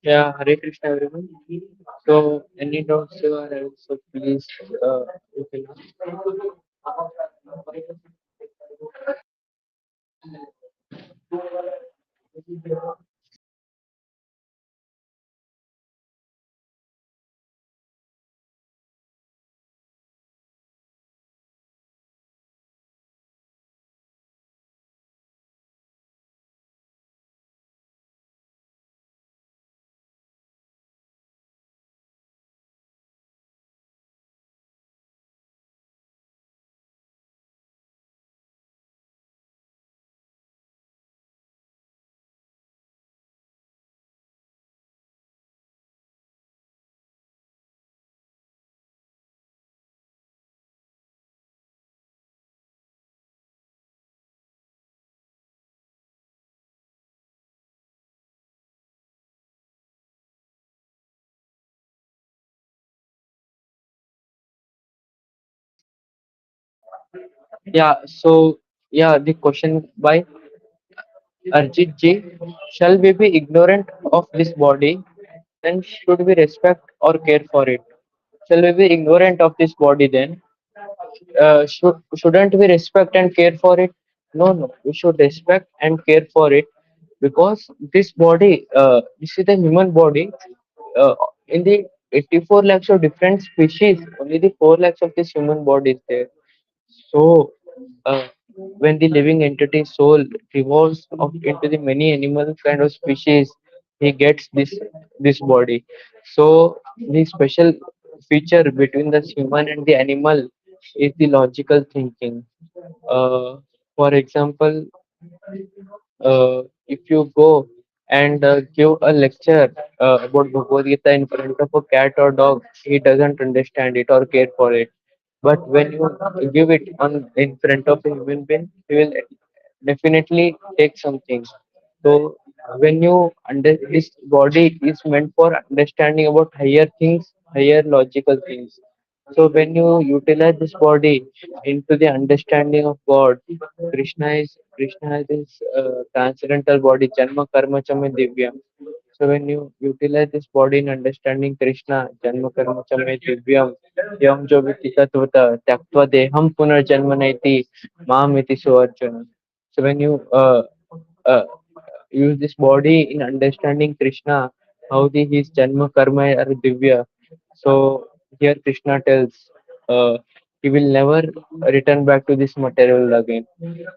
Yeah, Hare Krishna everyone. So any doubts you are having, so please you can yeah, so yeah, the question by Arjit Ji, shall we be ignorant of this body? Then should we respect or care for it? Shall we be ignorant of this body then? Shouldn't we respect and care for it? No, no, we should respect and care for it because this body, this is the human body. In the 84 lakhs of different species, only the 4 lakhs of this human body is there. So, when the living entity soul revolves into the many animal kind of species, he gets this body. So, the special feature between the human and the animal is the logical thinking. Uh, for example, if you go and give a lecture about Bhagavad Gita in front of a cat or dog, he doesn't understand it or care for it. But when you give it on in front of a human being, he will definitely take something. So when you under this body is meant for understanding about higher things, higher logical things. So when you utilize this body into the understanding of God, Krishna is this transcendental body, Janma Karma Chame Divyam. So when you utilize this body in understanding Krishna, Janma Karma Chame Divyam, Yam Jo Viti Tatvata, Tyaktva Deham Punarjanma Naiti, Mam Iti So Arjuna. So when you uh, use this body in understanding Krishna, how his Janma Karma are Divya, So here Krishna tells he will never return back to this material again.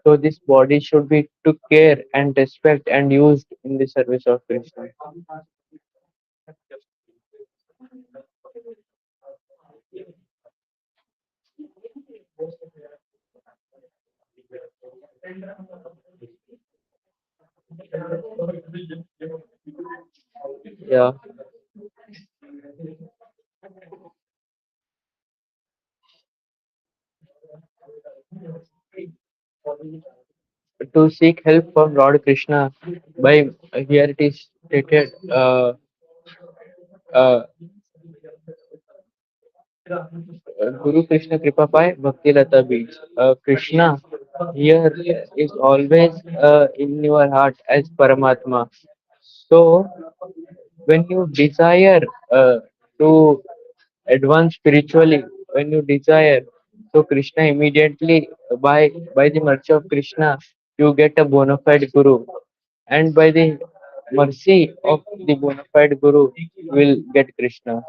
So this body should be took care and respect and used in the service of Krishna. Yeah. To seek help from Lord Krishna by here it is stated uh, Guru Krishna Kripa Pai Bhakti Lata Beach. Krishna here is always in your heart as Paramatma. So when you desire to advance spiritually, when you desire, so Krishna immediately by the mercy of Krishna you get a bona fide Guru, and by the mercy of the bona fide Guru will get Krishna.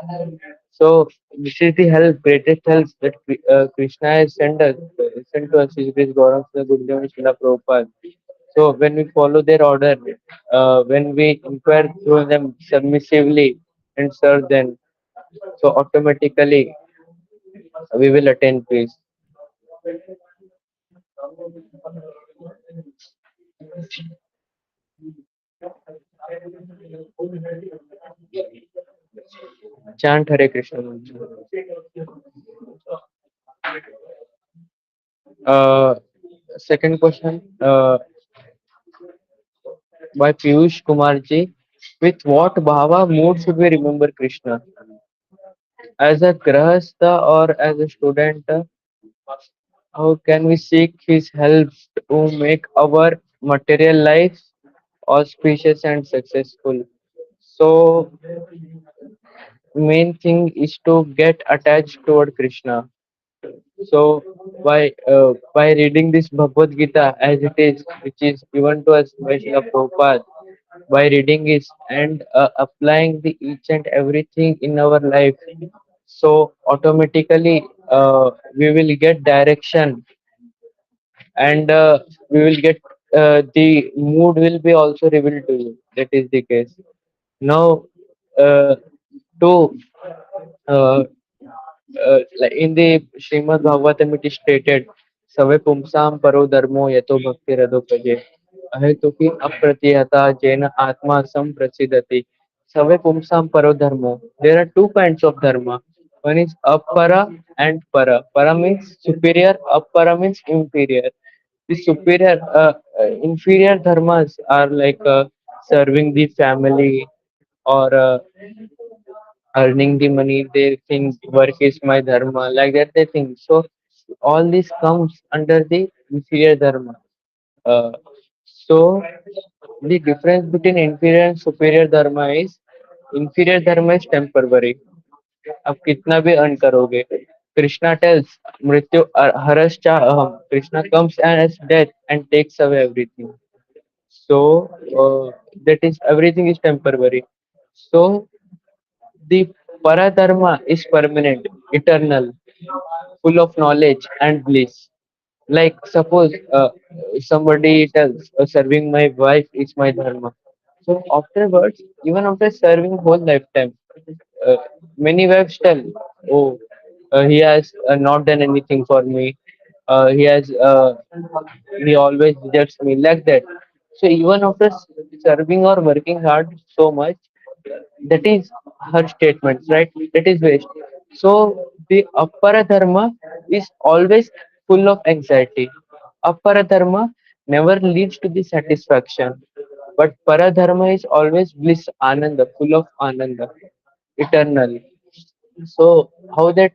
So this is the help, greatest help that Krishna has sent to us. His Grace Gauranga Gurudev Srila Prabhupada. So when we follow their order, when we inquire through them submissively and serve them, so automatically we will attain peace. Chant Hare Krishna mantra. Uh, Second question by Piyush Kumarji. With what bhava mood should we remember Krishna? As a grahastha or as a student? How can we seek his help to make our material life auspicious and successful? So main thing is to get attached toward Krishna. So by reading this Bhagavad Gita as it is, which is given to us by Srila Prabhupada, by reading it and applying the each and everything in our life, so automatically we will get direction, and we will get the mood will be also revealed to you. That is the case. Now, uh, to like in the Srimad Bhagavatam it is stated, Save pumsam paro dharmo yato bhakti radhopaje ahetuki apratihata jena atma samprasidati. Save pumsam paro dharmo. There are two kinds of dharma. One is apara and para. Para means superior, apara means inferior. The superior, inferior dharmas are like serving the family or earning the money. They think work is my dharma, like that they think. So all this comes under the inferior dharma. Uh, so the difference between inferior and superior dharma is inferior dharma is temporary. आप कितना भी earn करोगे. Krishna tells मृत्यु हरश्चा अहम. Krishna comes as death and takes away everything. So that is everything is temporary. So the paradharma is permanent, eternal, full of knowledge and bliss. Like suppose somebody tells, serving my wife is my dharma. So afterwards, even after serving whole lifetime, uh, many wives tell, oh, he has not done anything for me. He has he always rejects me like that. So even after serving or working hard so much, that is her statements, right? That is waste. So the Appara Dharma is always full of anxiety. Appara Dharma never leads to the satisfaction, but Paradharma is always bliss, Ananda, full of Ananda, eternal. So how that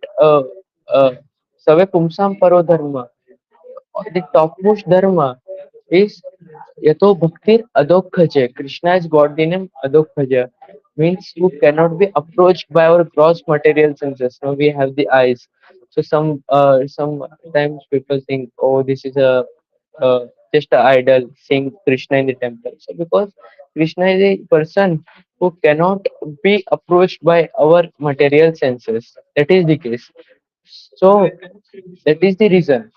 Save Pumsam Paro Dharma, the topmost dharma is Yato Bhaktir Adokhaja. Krishna has got the name Adokhaja. Means who cannot be approached by our gross material senses. Now we have the eyes. So sometimes people think, oh, this is a just an idol seeing Krishna in the temple. So because Krishna is a person who cannot be approached by our material senses. That is the case. So that is the reason.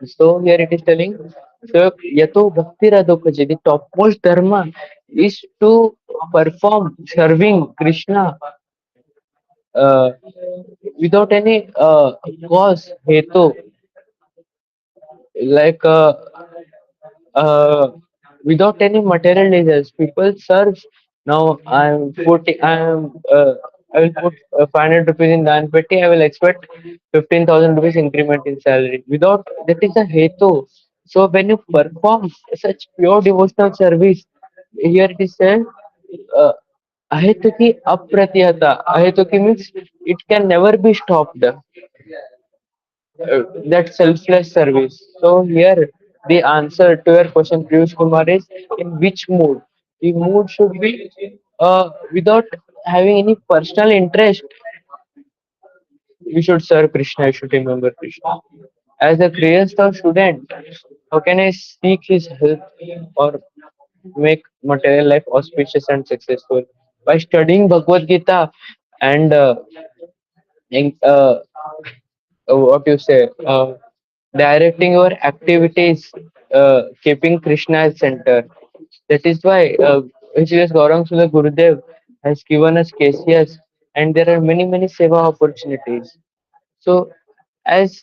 So here it is telling, so yato bhakti radhokaji, the topmost dharma is to perform serving Krishna uh, without any cause, hetu, like uh, without any material desires. People serve. Now I will put 500 rupees in Dan Petti. I will expect 15,000 rupees increment in salary. Without that is a hetu. So when you perform such pure devotional service, here it is said, uh, ahetuki apratihata. Ahetuki means it can never be stopped. That selfless service. So here the answer to your question, Piyush Kumar, is in which mood? The mood should be without having any personal interest. You should serve Krishna. You should remember Krishna. As a Kriya student, how can I seek his help or make material life auspicious and successful? By studying Bhagavad Gita and in, what you say, directing your activities, keeping Krishna as center. That is why His Gauranga Sundar Gurudev has given us KCS, and there are many seva opportunities. So, as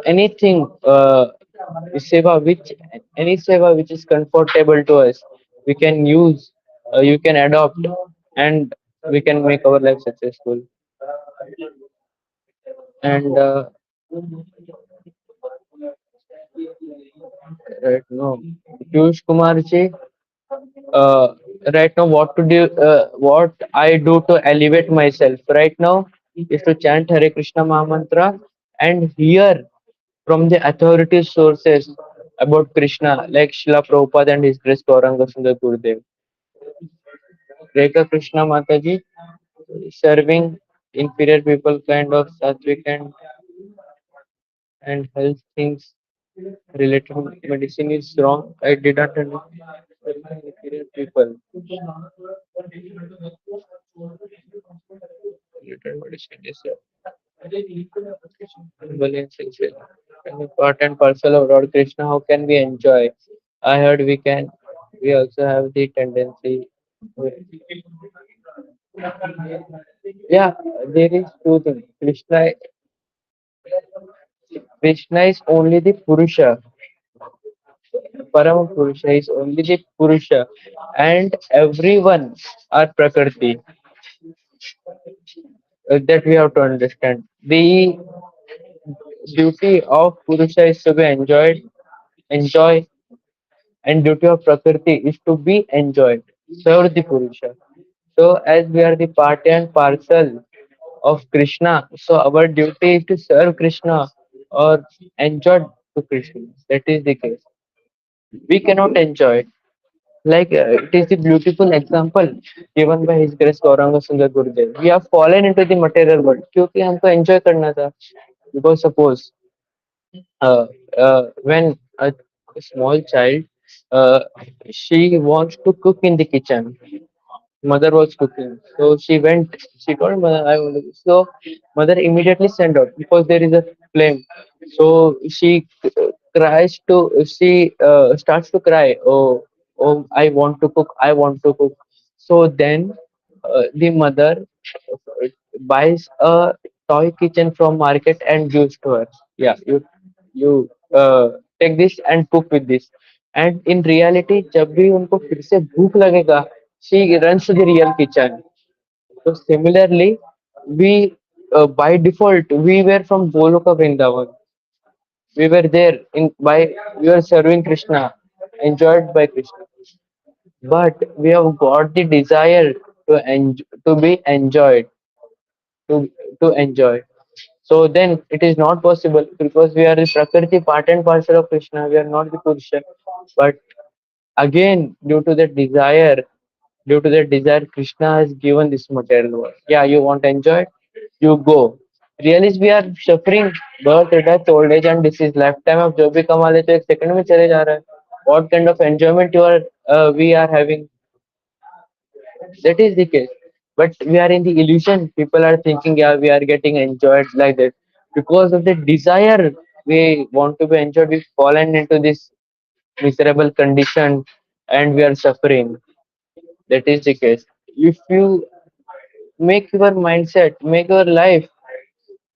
anything, seva which any seva which is comfortable to us, we can use, you can adopt, and we can make our life successful. And right now, Piyush Kumar ji, uh, right now what I do to elevate myself right now is to chant Hare Krishna Mahamantra and hear from the authoritative sources about Krishna like Srila Prabhupada and His Grace Gauranga Sundar Gurudev. Rekha Krishna Mataji, serving inferior people kind of sattvic and health things related to medicine is wrong. I did not understand inferior people. Related medicine is balance essential. An part and parcel of Lord Krishna. How can we enjoy? I heard we can. We also have the tendency. Yeah, there is two things. Krishna is only the Purusha. Param Purusha is only the Purusha, and everyone are Prakriti. That we have to understand. The duty of Purusha is to be enjoy, and duty of Prakriti is to be enjoyed. Serve the Purusha. So, as we are the part and parcel of Krishna, so our duty is to serve Krishna or enjoy to Krishna. That is the case. We cannot enjoy. Like it is the beautiful example given by His Grace Gauranga Sundar Gurudev. We have fallen into the material world क्योंकि हमको enjoy करना था. Because suppose uh, when a small child uh, she wants to cook in the kitchen, mother was cooking, so she told mother I want to, so mother immediately sent out because there is a flame, so she starts to cry, oh I want to cook, I want to cook. So then the mother buys a toy kitchen from market and gives to her. Yeah, you take this and cook with this. And in reality, जब भी उनको फिर से भूख लगेगा, she runs to the real kitchen. So similarly, we by default we were from Goloka Vrindavan. We were there in by we were serving Krishna, enjoyed by Krishna. But we have got the desire to be enjoyed, to to enjoy. So then it is not possible because we are the Prakriti part and parcel of Krishna. We are not the Purusha. But again, due to that desire, Krishna has given this material world. Yeah, you want to enjoy it, you go. Realize we are suffering birth, death, old age and disease. Lifetime of जो भी कमा ले तो एक second में चले जा रहा है. What kind of enjoyment we are having? That is the case. But we are in the illusion. People are thinking, yeah, we are getting enjoyed like that. Because of the desire we want to be enjoyed, we've fallen into this miserable condition and we are suffering. That is the case. If you make your mindset, make your life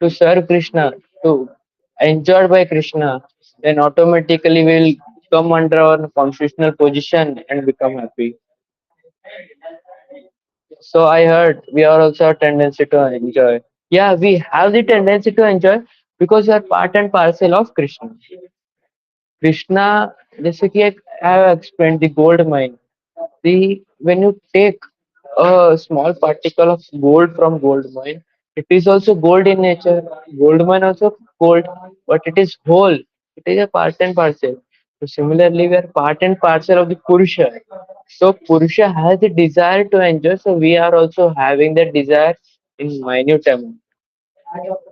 to serve Krishna, to enjoyed by Krishna, then automatically we'll come under our constitutional position and become happy. So I heard we are also a tendency to enjoy. Yeah, we have the tendency to enjoy because we are part and parcel of Krishna. Krishna, जैसे कि एक I have explained the gold mine. The when you take a small particle of gold from gold mine, it is also gold in nature. Gold mine also gold, but it is whole. It is a part and parcel. So similarly, we are part and parcel of the Purusha. So Purusha has the desire to enjoy. So we are also having that desire in minute amount.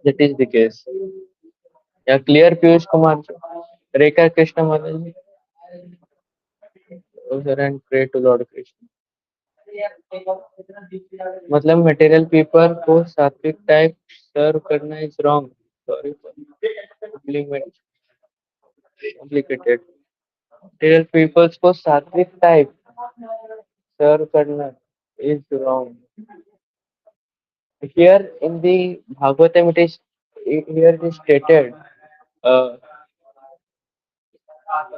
That is the case. Yeah, clear, Piyush Kumar. Rekha Krishna Mataji. Closer and pray to Lord Krishna. मतलब material people को sattvic type serve करना is wrong. Sorry for complicated. Material peoples को sattvic type serve करना is wrong. Here in the Bhagavatam it is here it is stated, uh,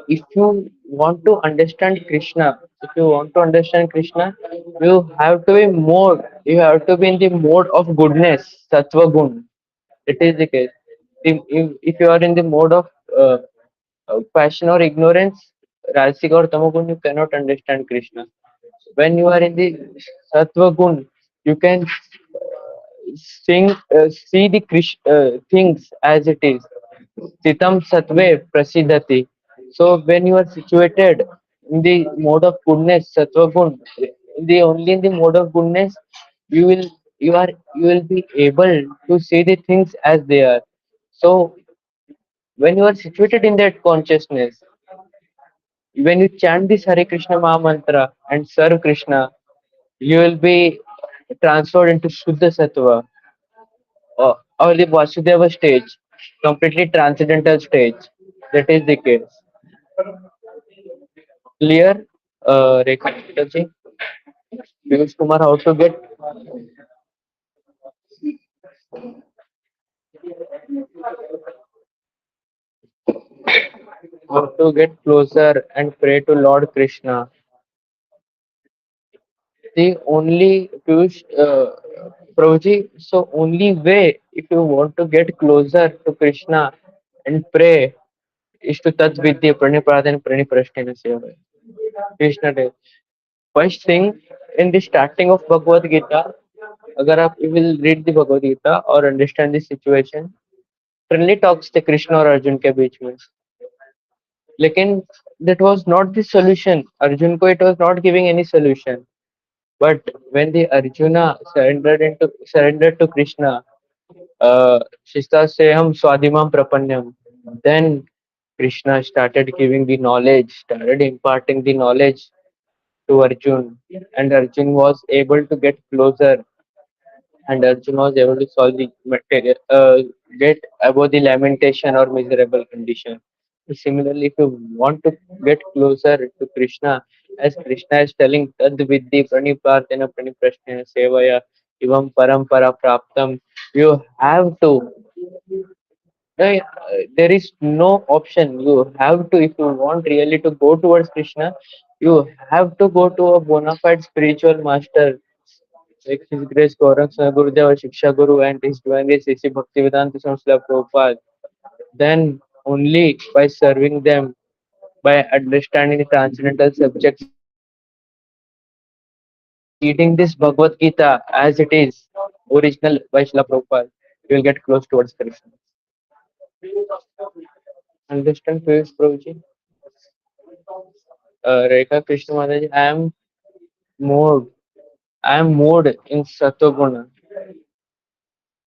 if you want to understand Krishna, if you want to understand Krishna, you have to be mode. You have to be in the mode of goodness, sattva gun. It is the case. If you are in the mode of passion or ignorance, Rajasic or Tamagun, you cannot understand Krishna. When you are in the sattva gun, you can see the things as it is. Sitam Satve Prasidhati. So when you are situated in the mode of goodness, Sattva Gun, only in the mode of goodness, you will you will be able to see the things as they are. So when you are situated in that consciousness, when you chant this Hare Krishna Maha Mantra and serve Krishna, you will be transferred into Shuddha Sattva or the Vasudeva stage, completely transcendental stage. That is the case. Clear, Rekha ji? Piyush Kumar, how to get closer and pray to Lord Krishna. The only Piyush, Prabhuji, so only way if you want to get closer to Krishna and pray is to tat vidya pranipradhan praniprasthena seva. Krishna Dev. First thing in the starting of Bhagavad Gita, अगर आप you will read the Bhagavad Gita or understand the situation, friendly talks थे कृष्ण और अर्जुन के बीच में. लेकिन that was not the solution. Arjun को it was not giving any solution. But when the Arjuna surrendered to Krishna, Shista Seham Swadhimam Prapanyam, then Krishna started giving the knowledge, started imparting the knowledge to Arjun, and Arjun was able to get closer, and Arjun was able to solve the material, get above the lamentation or miserable condition. Similarly, if you want to get closer to Krishna, as Krishna is telling, Tad Vidhi Praniprarthena Praniprasthena Sevaya Ivam Parampara Praptam, you have to. There is no option. You have to, if you want really to go towards Krishna, you have to go to a bona fide spiritual master like His Grace Gauranga Gurudeva Shiksha Guru and His Divine Grace A.C. Bhaktivedanta Swami Srila Prabhupada. Then only by serving them, by understanding the transcendental subjects and reading this Bhagavad Gita as it is, original by Srila Prabhupada, you will get close towards Krishna. Understand, Piyush Prabhuji? Rekha Krishna Mataji, more, I am more in Satoguna.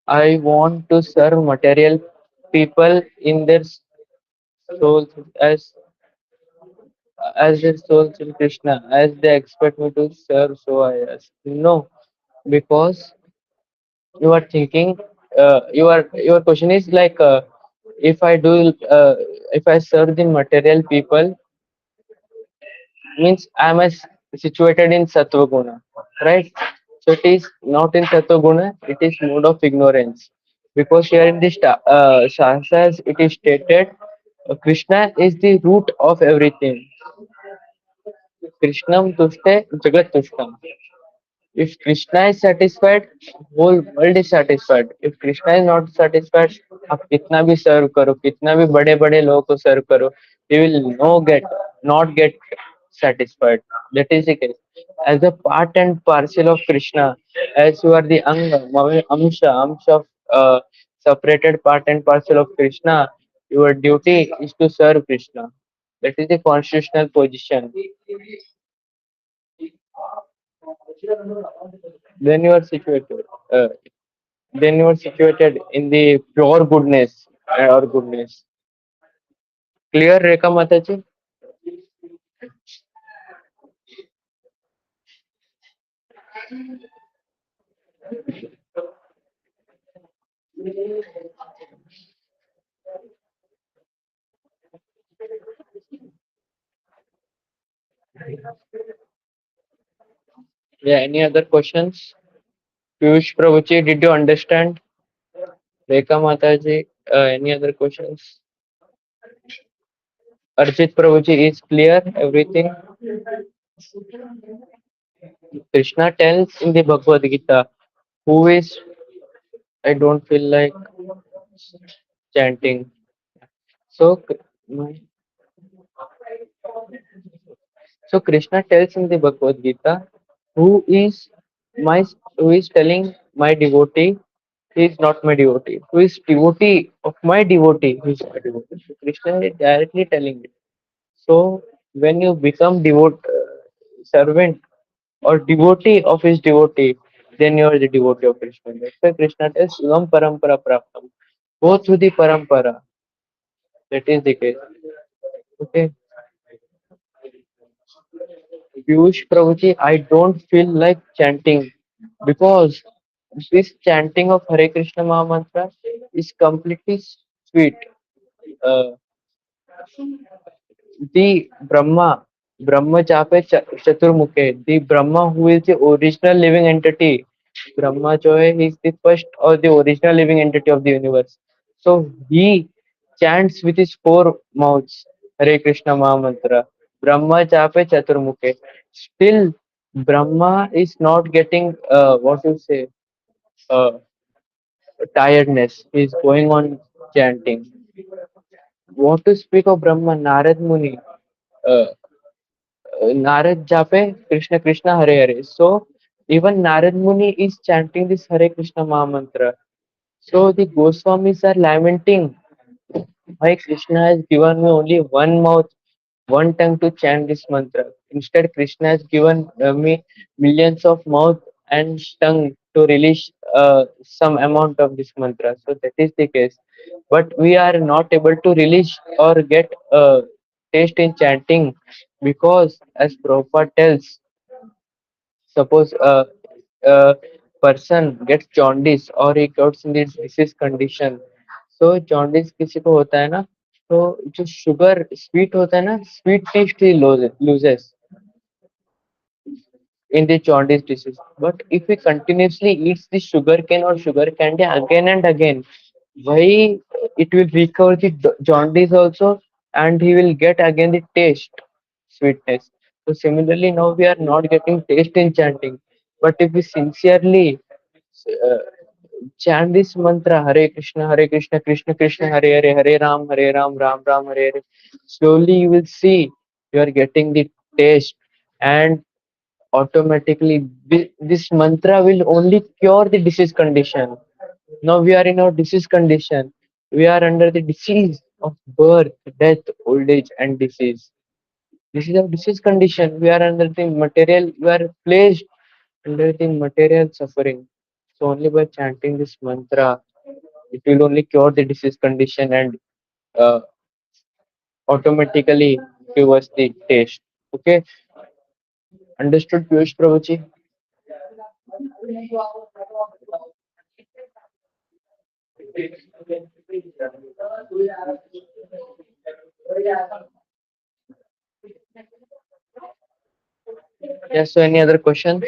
I want to serve material people in their souls as their souls in Krishna, as they expect me to serve, so I ask. No, because you are thinking, your question is like, if I do, if I serve the material people, means I am situated in Sattva Guna, right? So it is not in Sattva Guna, it is mode of ignorance. Because here in this Shastras, it is stated, Krishna is the root of everything. Krishnam tushte jagat tushtam. If Krishna is satisfied, whole world is satisfied. If Krishna is not satisfied, आप कितना भी serve करो, कितना भी बड़े बड़े लोगों को serve करो, you will not get satisfied. That is the case. As a part and parcel of Krishna, as you are the amsha of separated part and parcel of Krishna, your duty is to serve Krishna. That is the constitutional position. Then you are situated. Then you are situated in the pure goodness or goodness. Clear, Rekha Mataji? Yeah, any other questions? Piyush Prabhuji, did you understand? Rekha Mataji, any other questions? Archit Prabhuji, is clear everything? Krishna tells in the Bhagavad Gita, who is, I don't feel like chanting. So, so Krishna tells in the Bhagavad Gita, who is my, who is telling my devotee, he is not my devotee. Who is devotee of my devotee, he is my devotee. So Krishna is directly telling it. So when you become servant or devotee of his devotee, then you are the devotee of Krishna. That's why Krishna tells, Yam parampara praptam. Go through the parampara. That is the case. Okay. Piyush Prabhuji, I don't feel like chanting because this chanting of Hare Krishna Maha Mantra is completely sweet. Uh, the Brahma Chape Chaturmukhe, the Brahma who is the original living entity. Brahma जो है, he is the first or the original living entity of the universe. So he chants with his four mouths Hare Krishna Maha Mantra. Brahma Chape Chaturmukhe. Still, Brahma is not getting what you say, uh, tiredness. He is going on chanting. What to speak of Brahma? Narad Muni. Uh, Narad Jape Krishna Krishna Hare Hare. So even Narad Muni is chanting this Hare Krishna Maha Mantra. So the Goswamis are lamenting, why Krishna has given me only one mouth, one tongue to chant this mantra. Instead, Krishna has given me millions of mouth and tongue to release some amount of this mantra. So that is the case. But we are not able to release or get taste in chanting because, as Prabhupada tells, suppose a person gets jaundice or he gets in this disease condition, so jaundice किसी को होता है ना, तो जो sugar sweet होता है ना, sweet taste he loses in the jaundice disease. But if he continuously eats the sugar cane or sugar candy again and again, why it will recover the jaundice also, and he will get again the taste, sweetness. So similarly, now we are not getting taste in chanting. But if we sincerely uh, chant this mantra, Hare Krishna, Krishna Krishna, Hare Hare, Hare Ram, Ram Ram, Hare Hare, slowly you will see you are getting the taste, and automatically this mantra will only cure the disease condition. Now we are in our disease condition. We are under the disease of birth, death, old age, and disease. This is our disease condition. We are under the material, we are placed under the material suffering. So only by chanting this mantra, it will only cure the disease condition and uh, automatically give us the taste. Okay, understood, Piyush Prabhuji? Yes. So any other questions?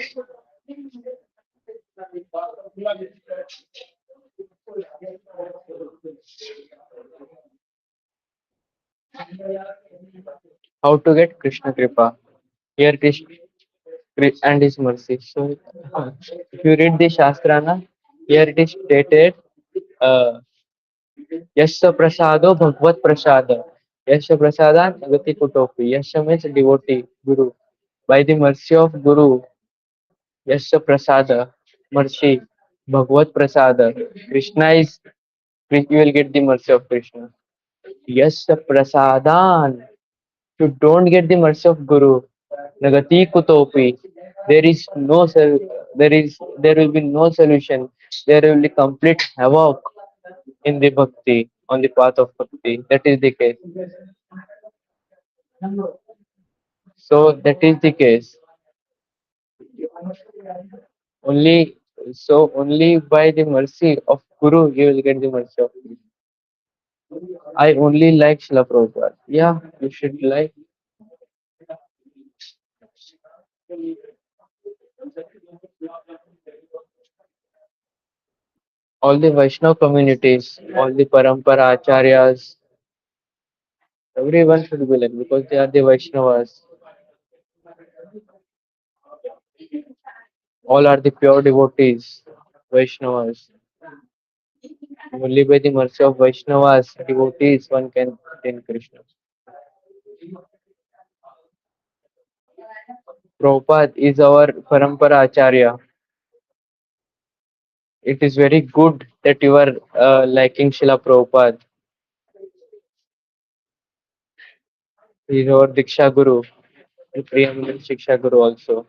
How to get Krishna Kripa? Here Krishna and His mercy. So if you read the Shastra, na, here it is stated. Uh, Yasya prasado bhagvat prasada. Yasya prasada nagati kutopi. Yasya means devotee, Guru. By the mercy of Guru, Yasya prasada, mercy, bhagvat prasada. Krishna is, you will get the mercy of Krishna. Yasya prasadan. You don't get the mercy of Guru. Nagati kutopi. There is no there will be no solution. There will be complete havoc in the bhakti, on the path of bhakti. That is the case. So that is the case. Only only by the mercy of Guru you will get the mercy of Guru. I only like Srila Prabhupada. Yeah, you should like all the Vaishnava communities, all the Parampara Acharyas, everyone should be like because they are the Vaishnavas. All are the pure devotees, Vaishnavas. Only by the mercy of Vaishnavas, devotees, one can attain Krishna. Prabhupada is our Parampara Acharya. It is very good that you are liking Srila Prabhupada. He is our Diksha Guru, the preeminent Shiksha Guru also.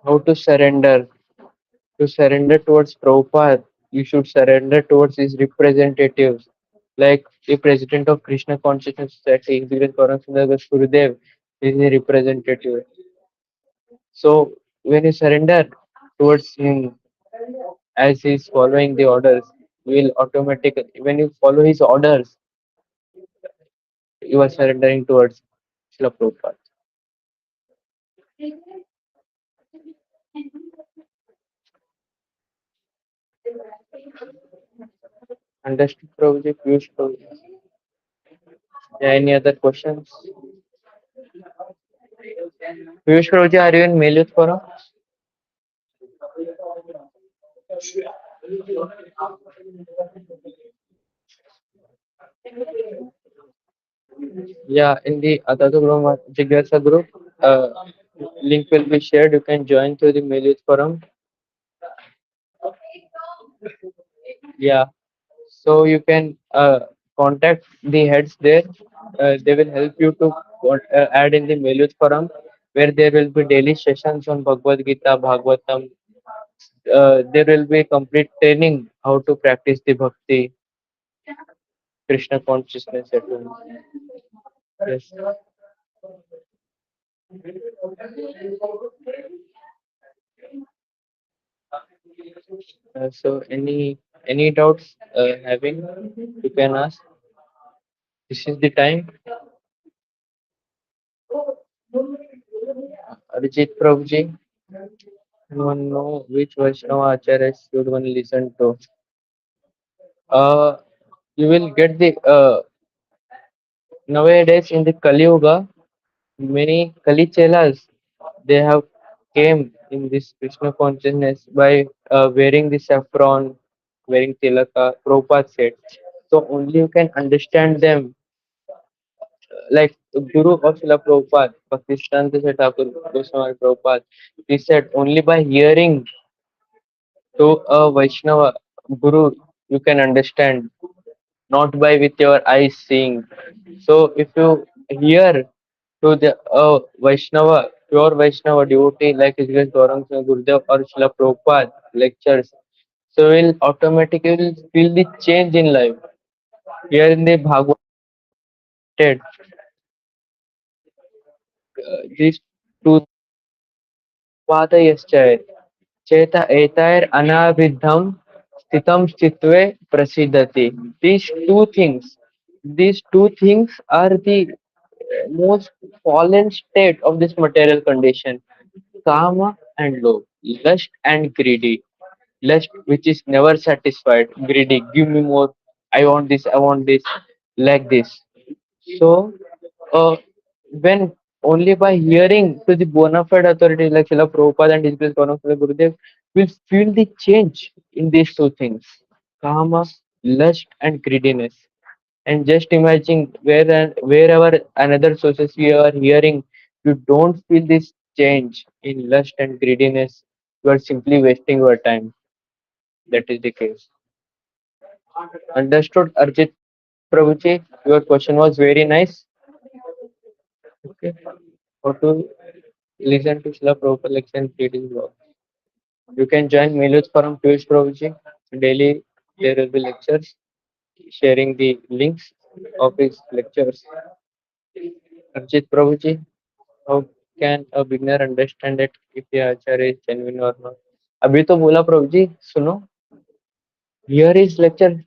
How to surrender? To surrender towards Prabhupada, you should surrender towards his representatives, like the president of Krishna Consciousness Society, Gauranga Gurudev, is a representative. So when you surrender towards him as he is following the orders, you will automatically, when you follow his orders, you are surrendering towards Srila Prabhupada. Understood, Prabhuji? Piyush Prabhuji? Yeah, any other questions? Piyush Prabhuji, are you in mail youth forum? Yeah, in the Athatho Brahma Jigyasa group, link will be shared. You can join to the mail youth forum. Yeah, so you can contact the heads there. They will help you to add in the mail youth forum where there will be daily sessions on Bhagavad Gita, Bhagavatam. There will be complete training how to practice the bhakti, Krishna consciousness at home. Yes. So any doubts having, you can ask. This is the time. Arijit Prabhuji, anyone know which Vaishnava Acharya should one listen to? You will get the nowadays in the Kali Yuga, many Kali Chelas, they have came in this Krishna consciousness by wearing the saffron, wearing tilaka. Prabhupada said. So only you can understand them, like Guru of Srila Prabhupada, Bhaktivedanta Thakur Goswami Prabhupada. He said only by hearing to a Vaishnava Guru you can understand, not by with your eyes seeing. So if you hear to the Vaishnava, pure Vaishnava devotee like His Grace Gauranga Gurudev or Srila Prabhupada lectures, so will automatically feel the change in life. Here in the Bhagavad these two Padayascha Cheta Etair Anabhiddham Stitam Stitve Prasidati. These two things are the most fallen state of this material condition. Kama and love, lust and greedy. Lust which is never satisfied, greedy, give me more, I want this, like this. So, uh, when only by hearing to the bona fide authorities like Srila Prabhupada and His Grace Gauranga Gurudev, will feel the change in these two things, kama, lust, and greediness. And just imagine wherever another sources you are hearing, you don't feel this change in lust and greediness. You are simply wasting your time. That is the case. Understood, Arjit Prabhuji? Your question was very nice. Okay. How to listen to Srila Prabhupada lecture and read his blog. You can join Melu's Forum Piyush Prabhuji. Daily there will be lectures sharing the links of his lectures. Arjit Prabhuji, how can a beginner understand it if the acharya is genuine or not? अभी तो बोला प्रभु जी सुनो. Here is lecture.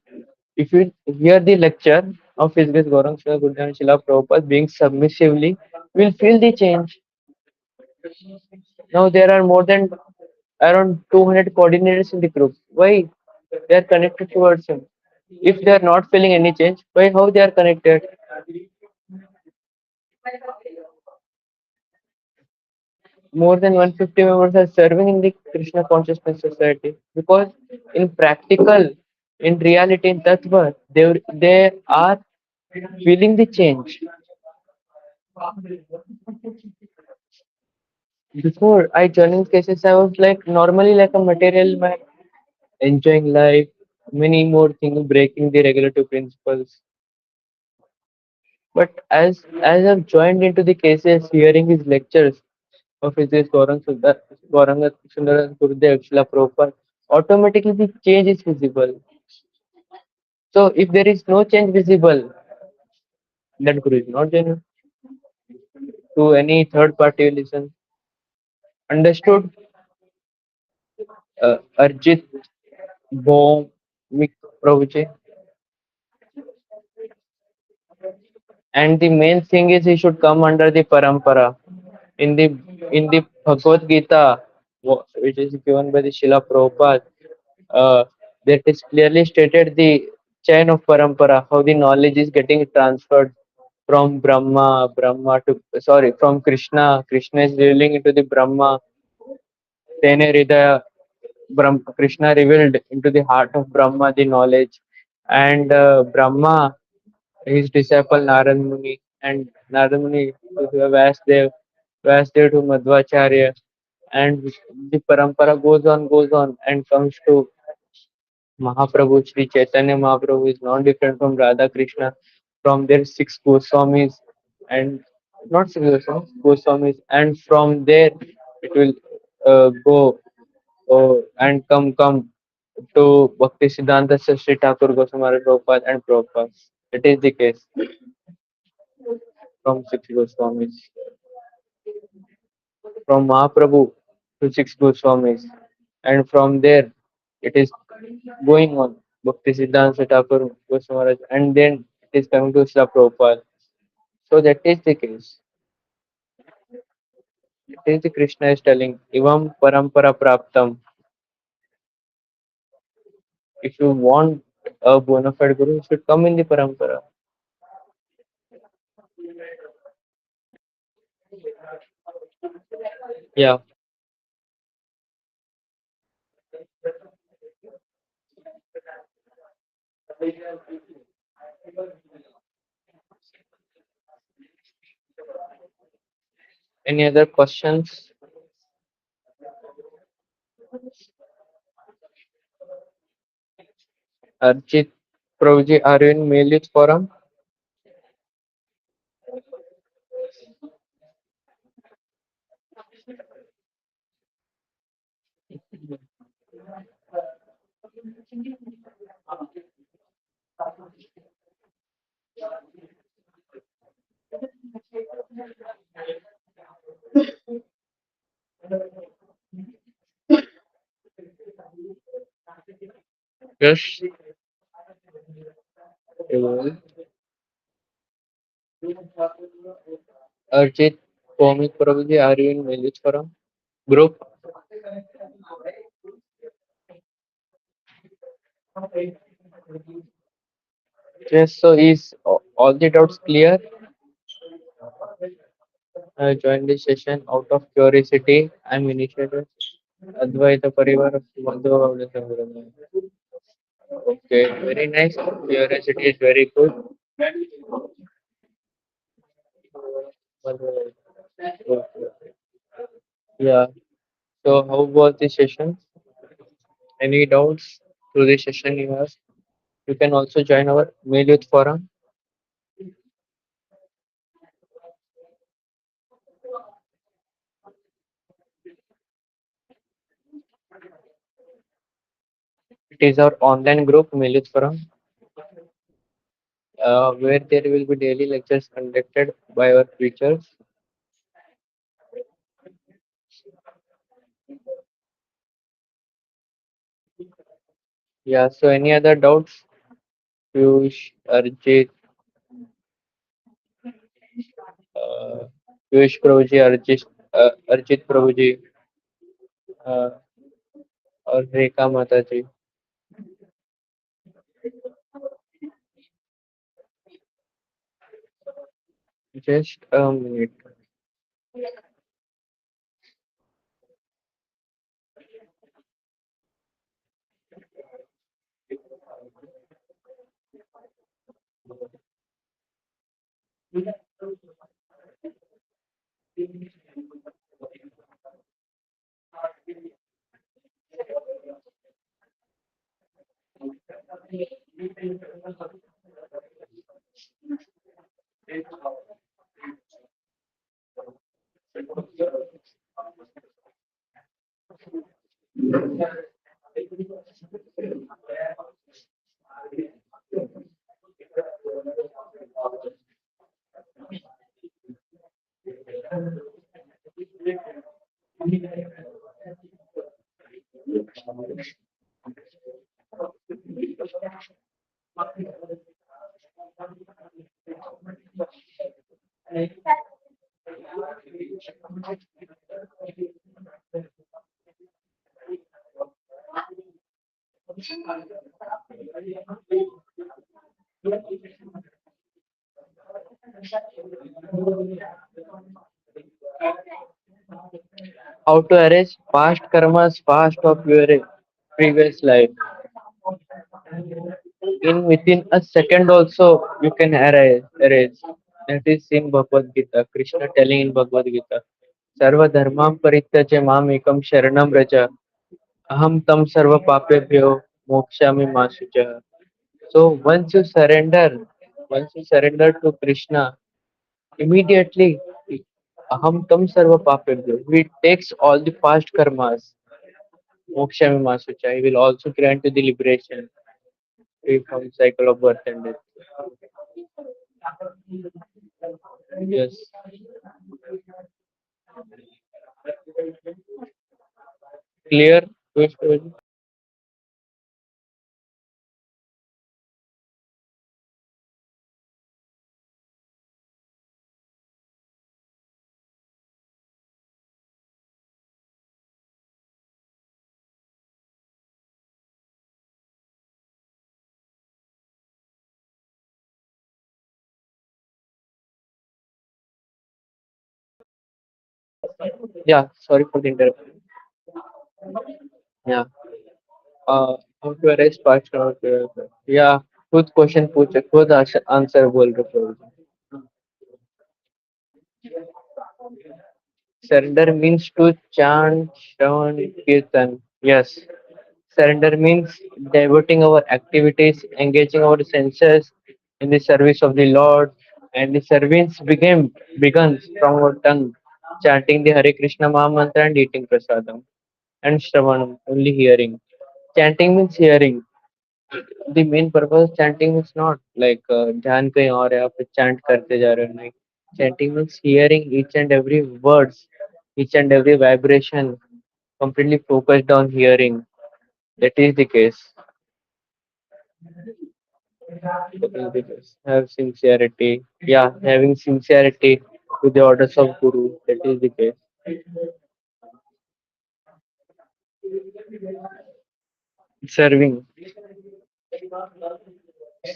If you hear the lecture of His Grace Gauranga Gurudev and Srila Prabhupada being submissively, you will feel the change. Now there are more than around 200 coordinators in the group. Why? They are connected towards him. If they are not feeling any change, why how they are connected? More than 150 members are serving in the Krishna Consciousness Society because in practical, in reality, in Tattva, they are feeling the change. Before I joined in cases, I was like normally like a material man, enjoying life, many more things, breaking the regulative principles. But as I've joined into the cases, hearing his lectures of His Gauranga Sundar Gurudev, Srila Prabhupada, automatically the change is visible. So if there is no change visible, that Guru is not genuine. To any third party you listen. Understood? Arjit Bom Mik Prabhuji. And the main thing is he should come under the parampara. In the in the Bhagavad Gita, which is given by the Srila Prabhupada, that is clearly stated the chain of parampara, how the knowledge is getting transferred from from Krishna. Krishna is revealing into the Brahma. Tene Hridaya, Krishna revealed into the heart of Brahma the knowledge, and Brahma, his disciple Narad Muni, and Narad Muni to Vyasdev to Madhvacharya, and the parampara goes on, and comes to Mahaprabhu. Sri Chaitanya Mahaprabhu is not different from Radha Krishna. From their six Goswamis, and not six Goswamis, and from there it will go and come to Bhakti Siddhanta Sri Thakur Goswami Prabhupada and Prabhupada. It is the case from six Goswamis. From Mahaprabhu to six Goswamis, and from there it is going on Bhakti Siddhanta Thakur Goswami, and then it is coming to Srila Prabhupada. So that is the case. It is the Krishna is telling, Ivam Parampara Praptam. If you want a bona fide guru, you should come in the parampara. Yeah. Any other questions? Arjit Prabhuji, are you in mail youth forum? Yes. Arjit, Komik Prabhuji, are you in Village Forum group? Yes, so is all the doubts clear? I joined the session out of curiosity. I'm initiated. Advaita Parivar Madhu Gowda Sangram. Okay, very nice. Curiosity is very good. Okay. Yeah. So how was the session? Any doubts to the session you have? You can also join our Mail Youth Forum. It is our online group, Mail Youth Forum, where there will be daily lectures conducted by our preachers. Yeah. So any other doubts? Piyush, Arjit, uh, Piyush Prabhuji, Arjit Prabhuji, uh, और रेखा माता जी. Just a minute. How to erase past karmas, past of your previous life. In within a second also you can erase. That is in Bhagavad Gita. Krishna telling in Bhagavad Gita. Sarva dharmam parityaja mam ekam sharanam raja. Aham tam sarva papebhyo mokshami masuja. So once you surrender to Krishna, immediately aham tam sarva papebhyo. He takes all the past karmas. Mokshami masucha. He will also grant you the liberation free from cycle of birth and death. Yes. Clear? Yeah, sorry for the interruption. Yeah. How to arrest past और yeah, खुद question पूछे खुद answer बोल रहे हो. Surrender means to chant, Shravan, Kirtan. Yes. Surrender means devoting our activities, engaging our senses in the service of the Lord, and the service begins from our tongue, chanting the Hare Krishna Maha Mantra and eating prasadam, and Shravanam, only hearing. Chanting means hearing. The main purpose of chanting is not like ध्यान कहीं और है आप chant करते जा रहे हो नहीं. Chanting means hearing each and every words, each and every vibration, completely focused on hearing. That is the case. That is the case. Have sincerity. Yeah, having sincerity with the orders of Guru. That is the case. Serving.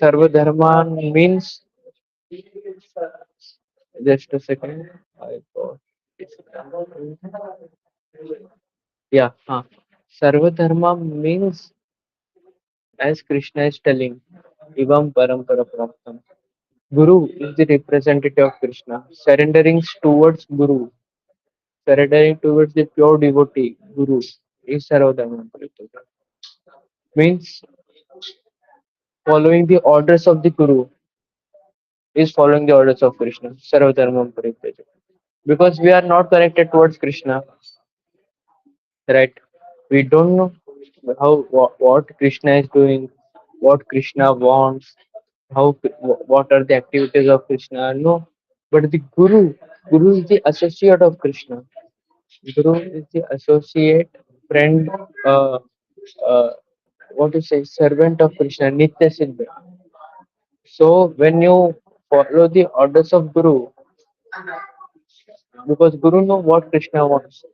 Sarva Dharma means, just a second. I thought. Yeah, huh. Sarva Dharma means, as Krishna is telling, Ivam Parampara Praptam. Guru is the representative of Krishna. Surrendering towards Guru, surrendering towards the pure devotee, Guru, is Sarva Dharma Parityaga. Means following the orders of the Guru is following the orders of Krishna. Sarva Dharma Parityaga. Because we are not connected towards Krishna, right? We don't know what Krishna is doing, what Krishna wants, what are the activities of Krishna. No, but the Guru is the associate of Krishna. Guru is the associate, friend, uh, uh, what to say, servant of Krishna, Nitya Siddha. So when you follow the orders of Guru, because Guru know what Krishna wants,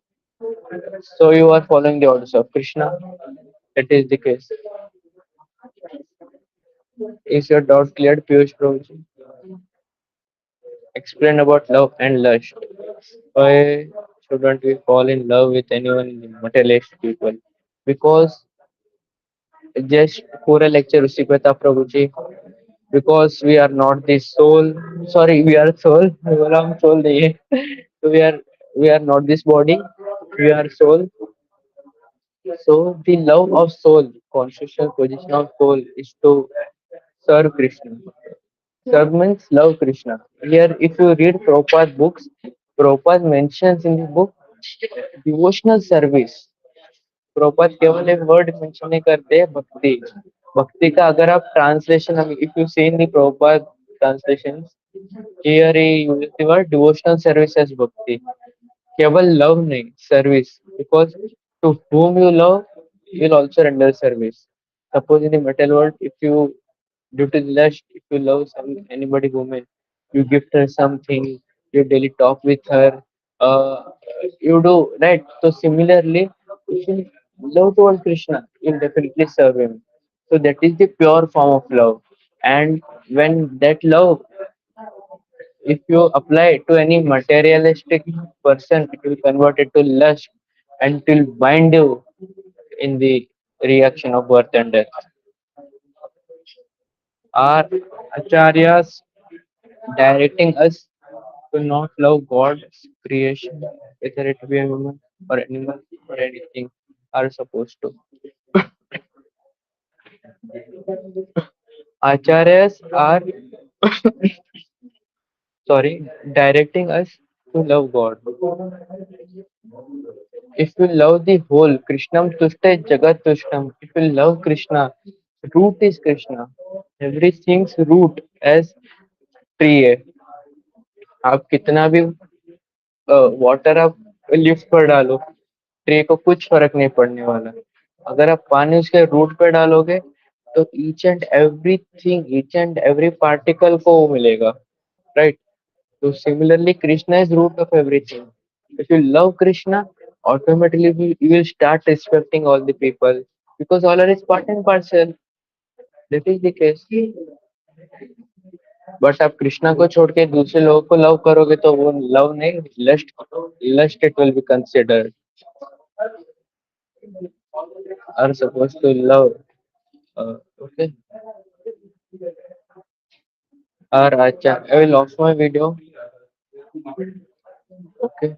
so you are following the orders of Krishna. That is the case. Is your doubt cleared, Piyush Prabhuji? Explain about love and lust. Why shouldn't we fall in love with anyone in the materialist people? Because just पूरा lecture उसी पे था प्रभु जी. Because we are not the soul. Sorry, we are soul. बोला हम soul नहीं है. So we are not this body. We are soul. So the love of soul, constitutional position of soul is to serve Krishna. Serve means love Krishna. Here, if you read Prabhupada books, Prabhupada mentions in the book devotional service. Proper केवल एक word mention नहीं करते भक्ति. भक्ति का अगर आप translation, if you see in the proper translation, here he use the word devotional service as bhakti. केवल लव नहीं, service. Because to whom you love you will also render service. Suppose in the material world, if you, due to lust, if you love anybody woman, you gift her something, you daily talk with her, uh, you do right. So similarly, if you love towards Krishna, you'll definitely serve him. So that is the pure form of love. And when that love, if you apply it to any materialistic person, it will convert it to lust and it will bind you in the reaction of birth and death. Our acharyas directing us to not love God's creation, whether it be a human or animal or anything, are supposed to. Acharyas are sorry, directing us to love God. If you love the whole, Krishnam tushte jagat tushtam. If you love Krishna, root is Krishna. Everything's root as tree है. आप कितना भी water आप lift पर डालो, tree को कुछ फर्क नहीं पड़ने वाला. अगर आप पानी उसके रूट पे डालोगे तो ईच एंड एवरी पार्टिकल को वो मिलेगा, राइट. तो similarly Krishna is root of everything. If you love Krishna, automatically you will start respecting all the people because all are is part and parcel. That is the case. But आप कृष्णा को छोड़ के दूसरे लोगों को लव करोगे तो वो लव नहीं, lust, lust it will be considered. Are suppose to love. Okay. और अच्छा, I will of my video. Okay.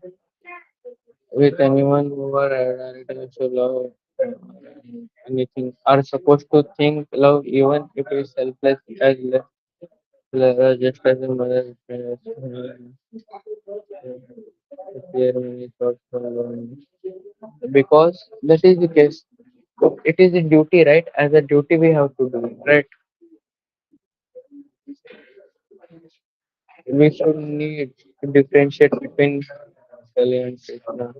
With anyone who are directed to love anything are supposed to think love even if it is selfless as just as a mother appear many thoughts from love. Because that is the case. It is a duty, right? As a duty we have to do it, right? We should need to differentiate between Kali and Krishna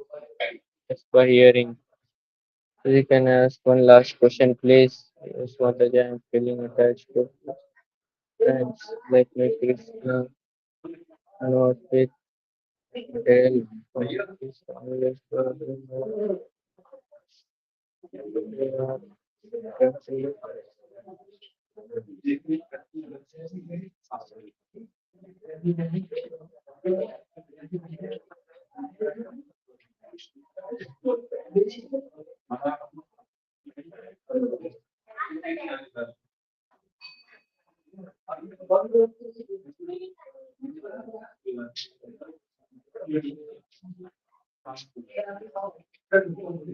just by hearing. So you can ask one last question, please. Yes, Mataji, I am feeling attached to friends like my Krishna, not with Dale. Always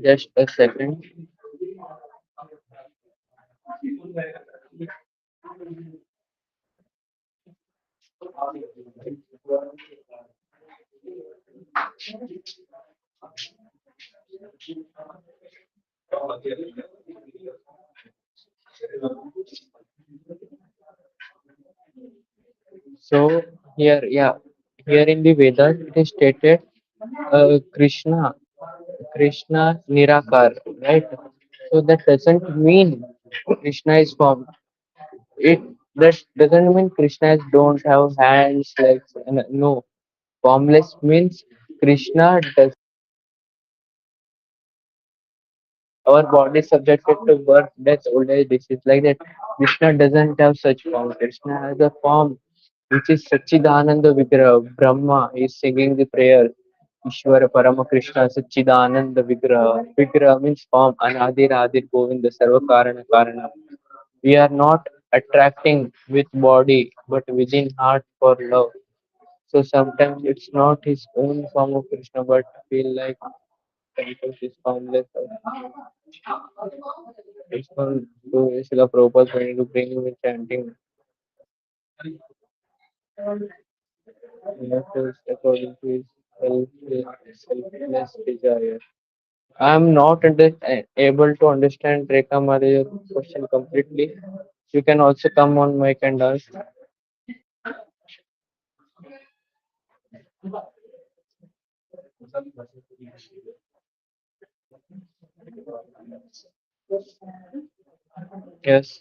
just a second. So here, yeah, here in the Vedas it is stated Krishna Nirakar, right? So that doesn't mean Krishna is formed. It that doesn't mean Krishnas don't have hands, legs. No, formless means Krishna does. Our body is subjected to birth, death, old age, disease like that. Krishna doesn't have such form. Krishna has a form which is Sachidananda Vigraha. Brahma is singing the prayer. Ishvara Parama Krishna Sachidananda Vigraha. Vigraha means form. Anadir Adir Govinda Sarva Karana Karana. We are not attracting with body, but within heart for love. So sometimes it's not his own form of Krishna, but feel like sometimes it's formless. It's called to Srila Prabhupada trying to bring him in chanting. Matters according to his selfless desire. I am not able to understand Rekha Maria's question completely. You can also come on mic and ask. Yes.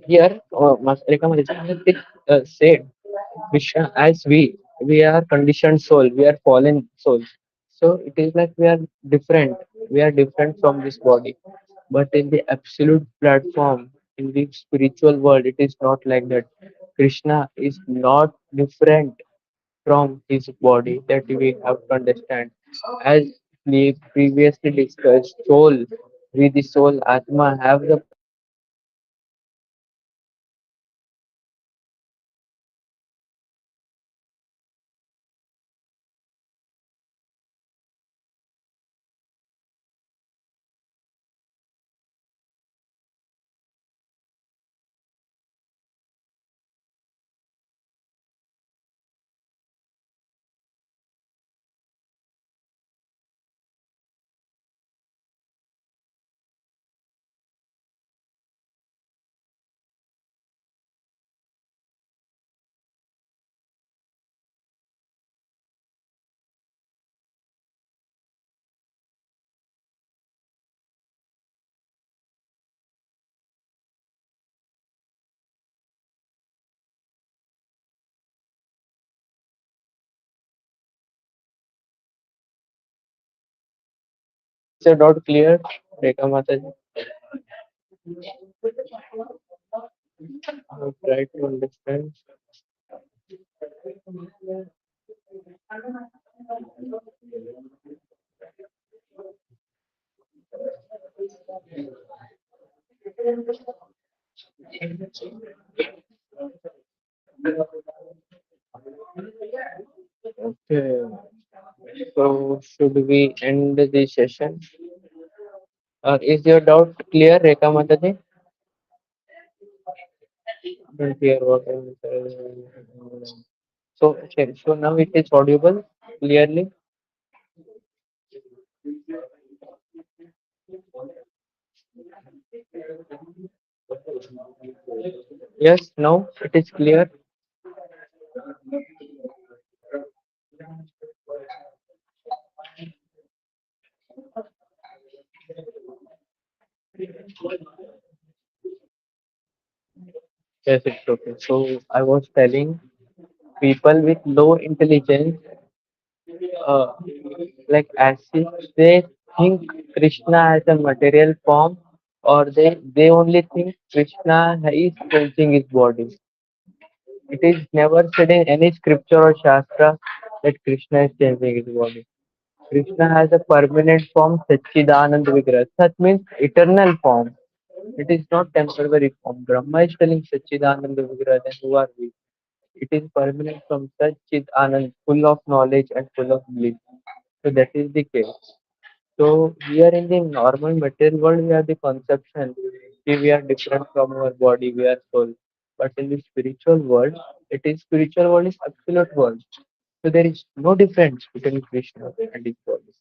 Here, Reka Mataji, it said, Krishna, as we are conditioned soul, we are fallen souls. So it is like we are different from this body. But in the absolute platform, in the spiritual world, it is not like that. Krishna is not different from his body, that we have to understand. As we previously discussed, soul, we the soul, Atma, have the doubt clear, Reka Mataji. I'll try to understand. Okay. So should we end the session? Is your doubt clear, Reka Mataji? Don't hear what I'm saying. So, okay, so now it is audible clearly. Yes, now it is clear. Yes, it's okay. So I was telling people with low intelligence, uh, like as if they think Krishna as a material form, or they only think Krishna is changing his body. It is never said in any scripture or shastra that Krishna is changing his body. Krishna has a permanent form, Satchidanand Vigraha. Sat means eternal form. It is not temporary form. Brahma is telling Satchidanand Vigraha, then who are we? It is permanent from Satchid Anand, full of knowledge and full of bliss. So that is the case. So here in the normal material world, we have the conception that we are different from our body, we are soul. But in the spiritual world, it is spiritual world is absolute world. So there is no difference between Krishna and his body.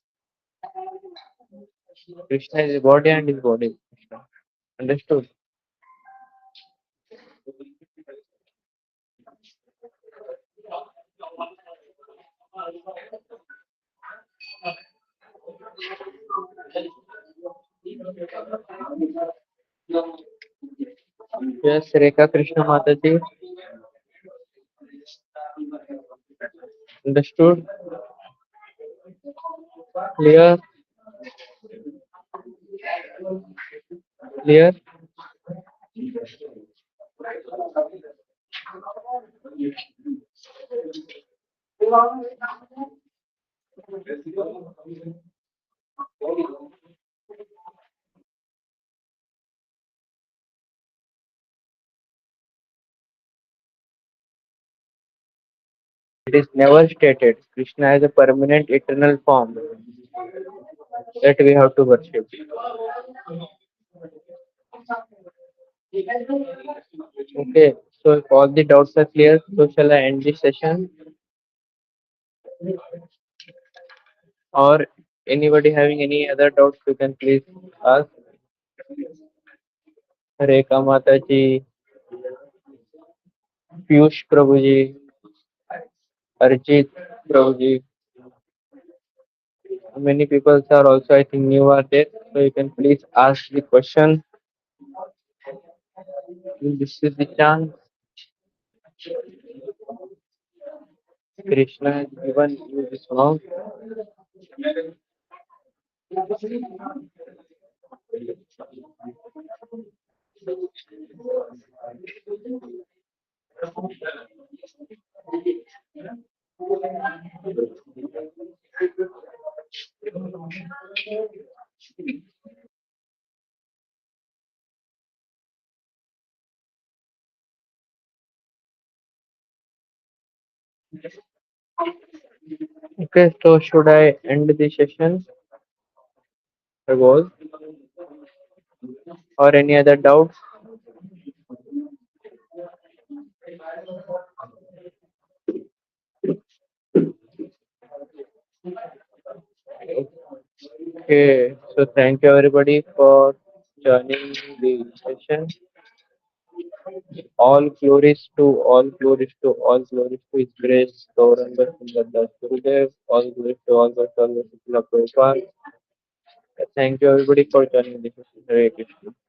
Krishna is his body and his body is Krishna. Understood? Yes, Rekha Krishna Mataji. Understood? Clear? Clear? It is never stated. Krishna is a permanent eternal form that we have to worship. Okay, so if all the doubts are clear, so shall I end this session? Or anybody having any other doubts, you can please ask. Rekha Mataji, Piyush Prabhuji, Arjit Prabhuji. Many people are also, I think, new are there. So you can please ask the question. This is the chance Krishna has given you this mouth. Okay, so should I end the session? I was, or any other doubts? Okay, so thank you everybody for joining the session. All glories to His Grace, Gauranga Sundar Gurudev, all glories to all God, all glories to Srila Prabhupada. Thank you everybody for joining the session. Hare Krishna.